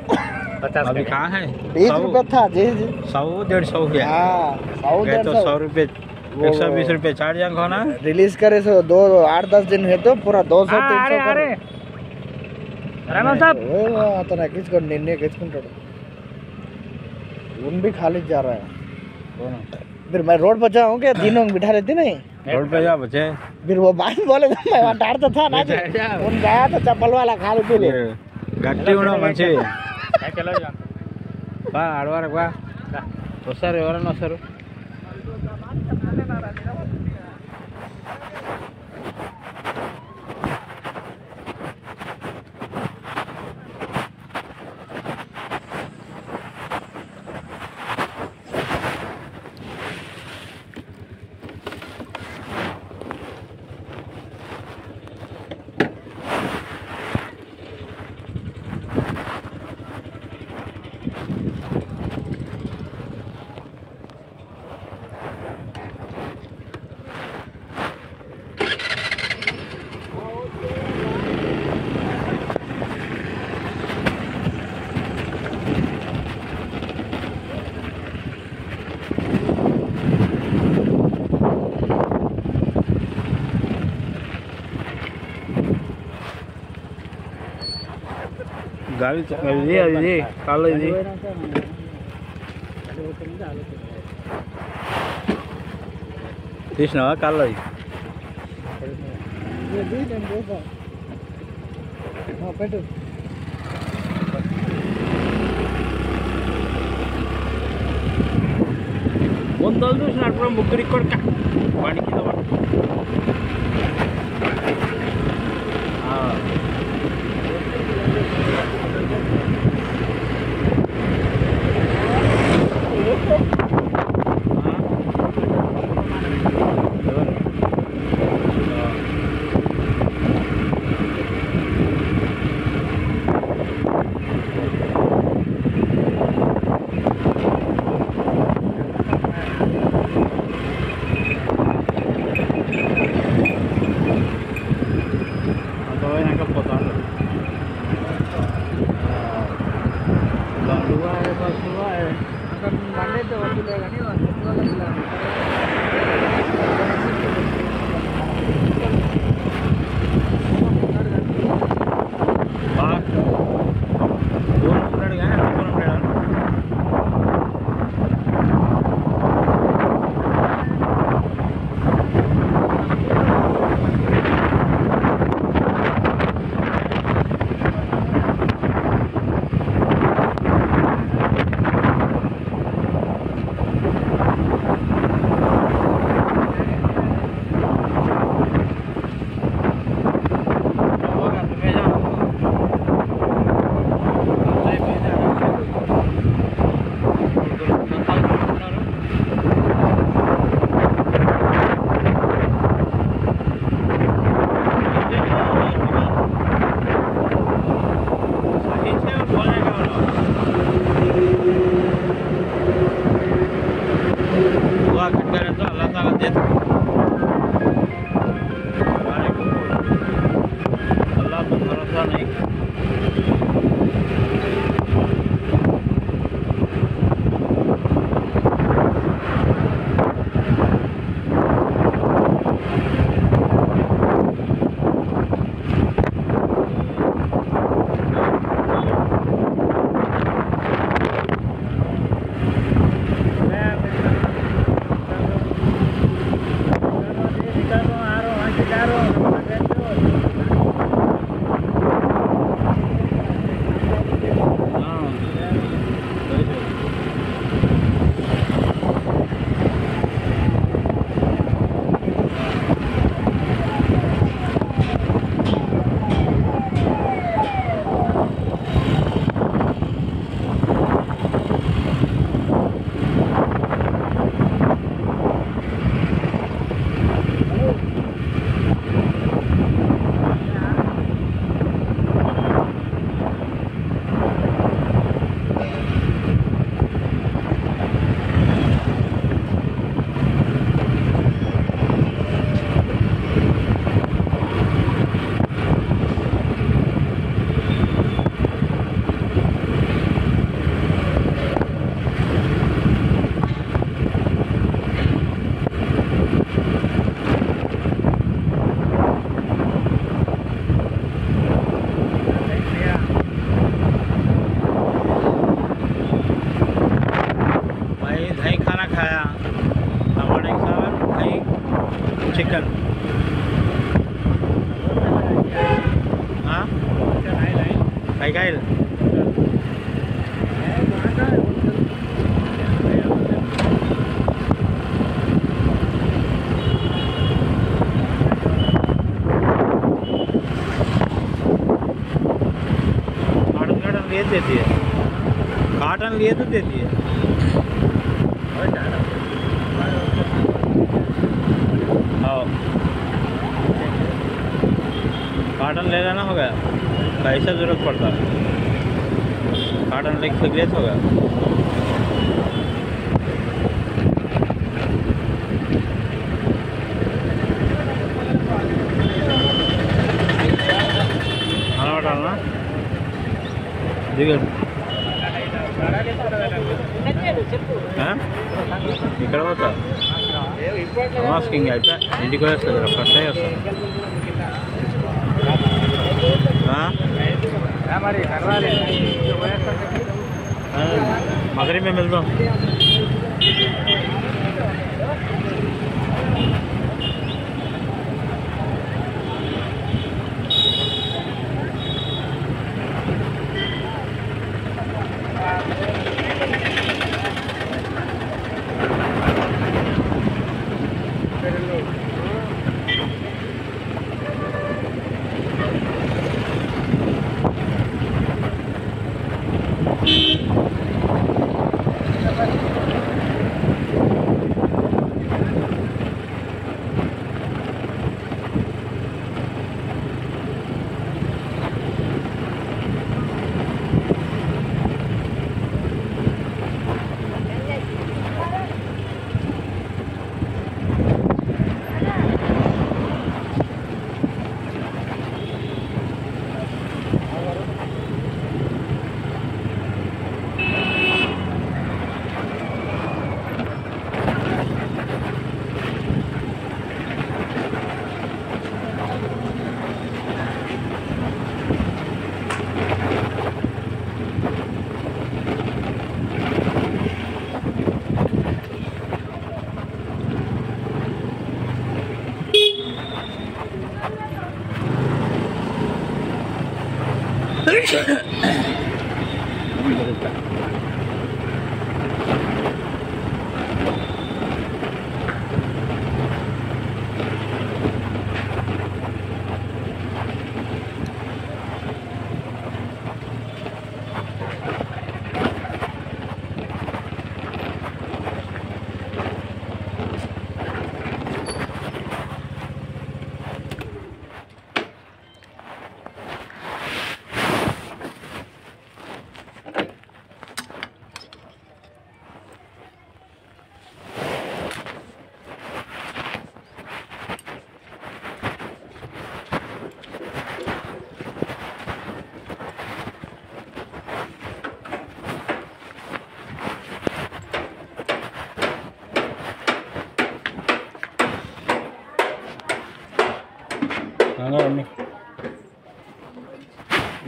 50 अभी कहाँ है 20 रुपये था जी जी 100-150 गया हाँ 100 गए तो 100 रुपये 120 रुपये 4 जंग होना रिलीज करे सो 8-10 दिन है तो पूरा 200-300 करे रहमान साहब అతను ఎక్కించుకోండి నిన్నే ఎక్కించుకుంటాడు उन भी खाली जा रहा है फिर मैं रोड पर जाऊँ क्या दिनों में बिठा लेती नहीं रोड पे जा बचे फिर वो बात बोले तो मैं वहाँ डांटता था ना जी उन गया तो चप्पल वाला खाली पी ले गट्टी उड़ा मंचे चलो जा बा आडवार बा तो सर ఎవరన్నా వస్తారు गाड़ी ఇది అది కాళ్ళు ఇది తీసినావా కాళ్ళది పెట్టు వందలు చూసినప్పుడు ముగ్గురు కొడుక వాడి కింద పడు चिकन हाँ काय काय लिए देती है काटन लिए तो देती है हाँ काटन ले लेना हो गया पैसा ज़रूरत पड़ता है काटन लेके सिगरेट हो गया खाना डालना ఇక్కడ పోతా మాస్కింగ్ అయితే ఇంటికి వస్తుంది ఫస్ట్ वస్తుంది मगरी में मिलता हूँ।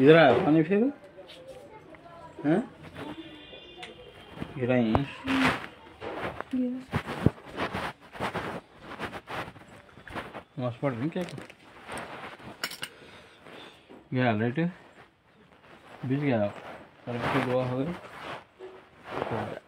इधर आया पानी फिर हैं गिरा ही मस्त पड़ रही क्या गया लाइट बीच गया पर दुआ हो गई